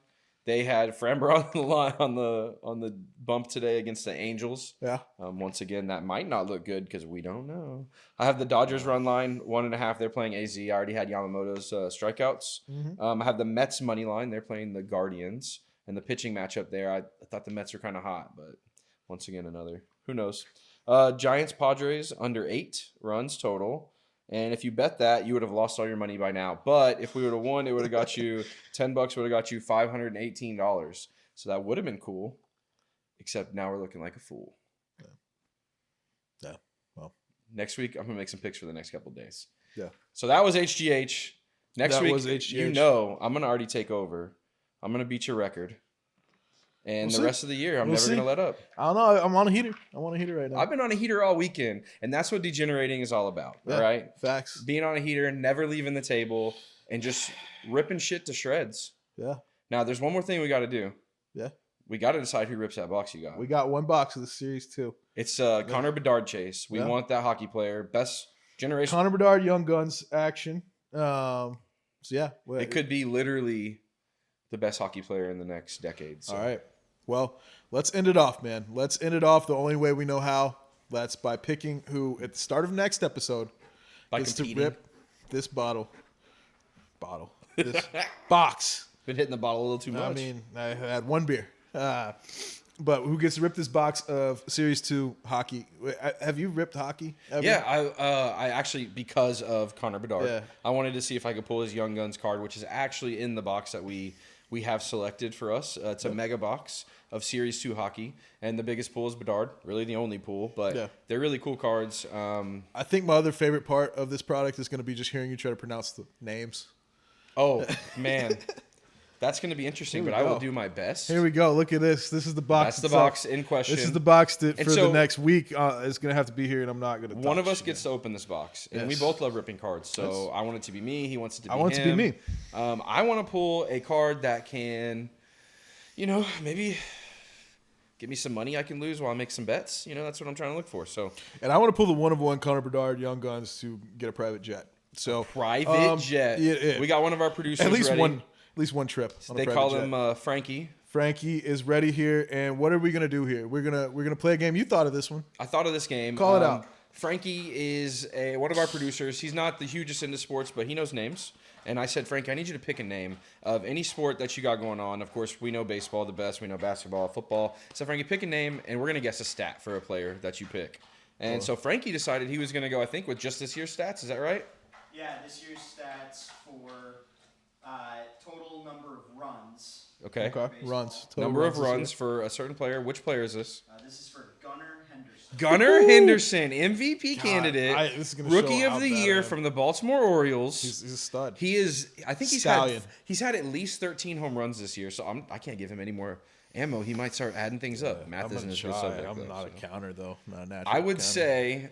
They had Framber on the line on the bump today against the Angels. Yeah. Once again, that might not look good because we don't know. I have the Dodgers run line 1.5. They're playing AZ. I already had Yamamoto's strikeouts. Mm-hmm. I have the Mets money line. They're playing the Guardians, and the pitching matchup there. I thought the Mets were kind of hot, but once again, who knows? Giants Padres under 8 runs total. And if you bet that, you would have lost all your money by now. But if we would have won, it would have got you $10. Would have got you $518. So that would have been cool. Except now we're looking like a fool. Yeah. Well, next week I'm gonna make some picks for the next couple of days. Yeah. So that was HGH. Next week, HGH. you know, I'm gonna already take over. I'm gonna beat your record. And the rest of the year, I'm never going to let up. I don't know. I'm on a heater. Right now. I've been on a heater all weekend, and that's what degenerating is all about. Yeah, all right? Facts. Being on a heater, never leaving the table, and just ripping shit to shreds. Yeah. Now, there's one more thing we got to do. Yeah. We got to decide who rips that box you got. We got one box of the series, too. It's Connor Bedard chase. We want that hockey player. Best generation. Connor Bedard, Young Guns action. So, yeah. It could be literally the best hockey player in the next decade. So. All right. Well, let's end it off, man. Let's end it off the only way we know how. That's by picking who, at the start of next episode, gets to rip this this box. Been hitting the bottle a little too much. I mean, I had one beer. But who gets to rip this box of Series 2 hockey? Have you ripped hockey ever? Yeah, I actually, because of Connor Bedard, I wanted to see if I could pull his Young Guns card, which is actually in the box that we have selected for us. It's a mega box of Series 2 hockey, and the biggest pool is Bedard. Really the only pool, but they're really cool cards. I think my other favorite part of this product is going to be just hearing you try to pronounce the names. Oh, man. That's going to be interesting, but I will do my best. Here we go. Look at this. This is the box. That's the box in question. This is the box that for the next week is going to have to be here, and I'm not going to touch. One of us gets to open this box, and we both love ripping cards. So I want it to be me. He wants it to be him. I want it to be me. I want to pull a card that can, maybe give me some money I can lose while I make some bets. That's what I'm trying to look for. So, and I want to pull the one-of-one Connor Bedard Young Guns to get a private jet. So private jet. Yeah. We got one of our producers at least ready. At least one trip. They call him Frankie. Frankie is ready here, and what are we gonna do here? We're gonna play a game. You thought of this one. I thought of this game. Call it out. Frankie is one of our producers. He's not the hugest into sports, but he knows names. And I said, Frankie, I need you to pick a name of any sport that you got going on. Of course, we know baseball the best. We know basketball, football. So Frankie, pick a name, and we're gonna guess a stat for a player that you pick. And so Frankie decided he was gonna go, I think, with just this year's stats. Is that right? Yeah, this year's stats for total number of Okay. Okay. Runs. Total Number of this year. runs for a certain player. Which player is this? This is for Gunnar Henderson. Gunnar Henderson, MVP God, candidate, this is gonna rookie show of how the bad I year am. from the Baltimore Orioles. He's a stud. He is. I think Stallion. he's had at least 13 home runs this year. So I can't give him any more ammo. He might start adding things up. Math I'm isn't gonna his real try. subject. I'm though, not a so. counter though. Not a natural. I would counter. say,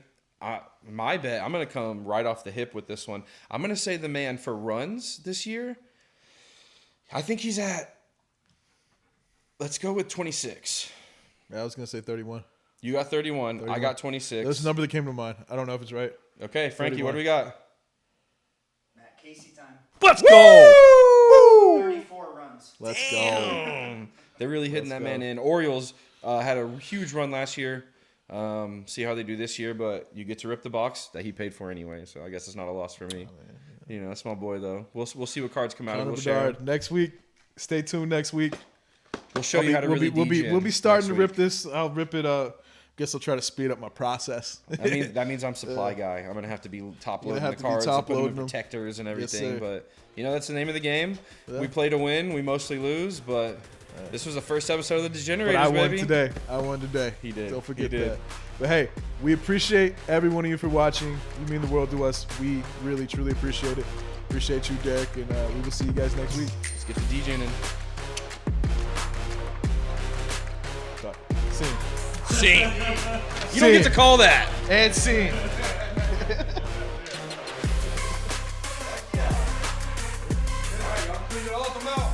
my bet. I'm gonna come right off the hip with this one. I'm gonna say the man for runs this year. I think he's at. Let's go with 26. Yeah, I was gonna say 31. You got 31. I 31. got 26. That's the number that came to mind. I don't know if it's right. Okay, Frankie, 31. what do we got? Matt Caseytime. Let's go. 34 runs. Let's go. Damn. They're really hitting Let's that man go. in. Orioles had a huge run last year. See how they do this year, but you get to rip the box that he paid for anyway. So I guess it's not a loss for me. You know, that's my boy though. We'll see what cards come out. Connor And we'll share. Bedard. Next week. Stay tuned next week. We'll show you how to really we'll degen be starting to next rip week. this. I'll rip it. Guess I'll try to speed up my process. That means I'm supply guy. I'm gonna have to be top loading have the to be cards, top and putting them loading in 'em. protectors and Yes, everything. sir. But you know that's the name of the game. Yeah. We play to win. We mostly lose. But this was the first episode of the Degenerators, But I won baby. today. I won today. He did. Don't forget He did. that. But hey, we appreciate every one of you for watching. You mean the world to us. We really, truly appreciate it. Appreciate you, Derek, and we will see you guys next week. Let's get the DJing in. Scene. Scene. You don't get to call that. And scene. Clean it off. I'm out.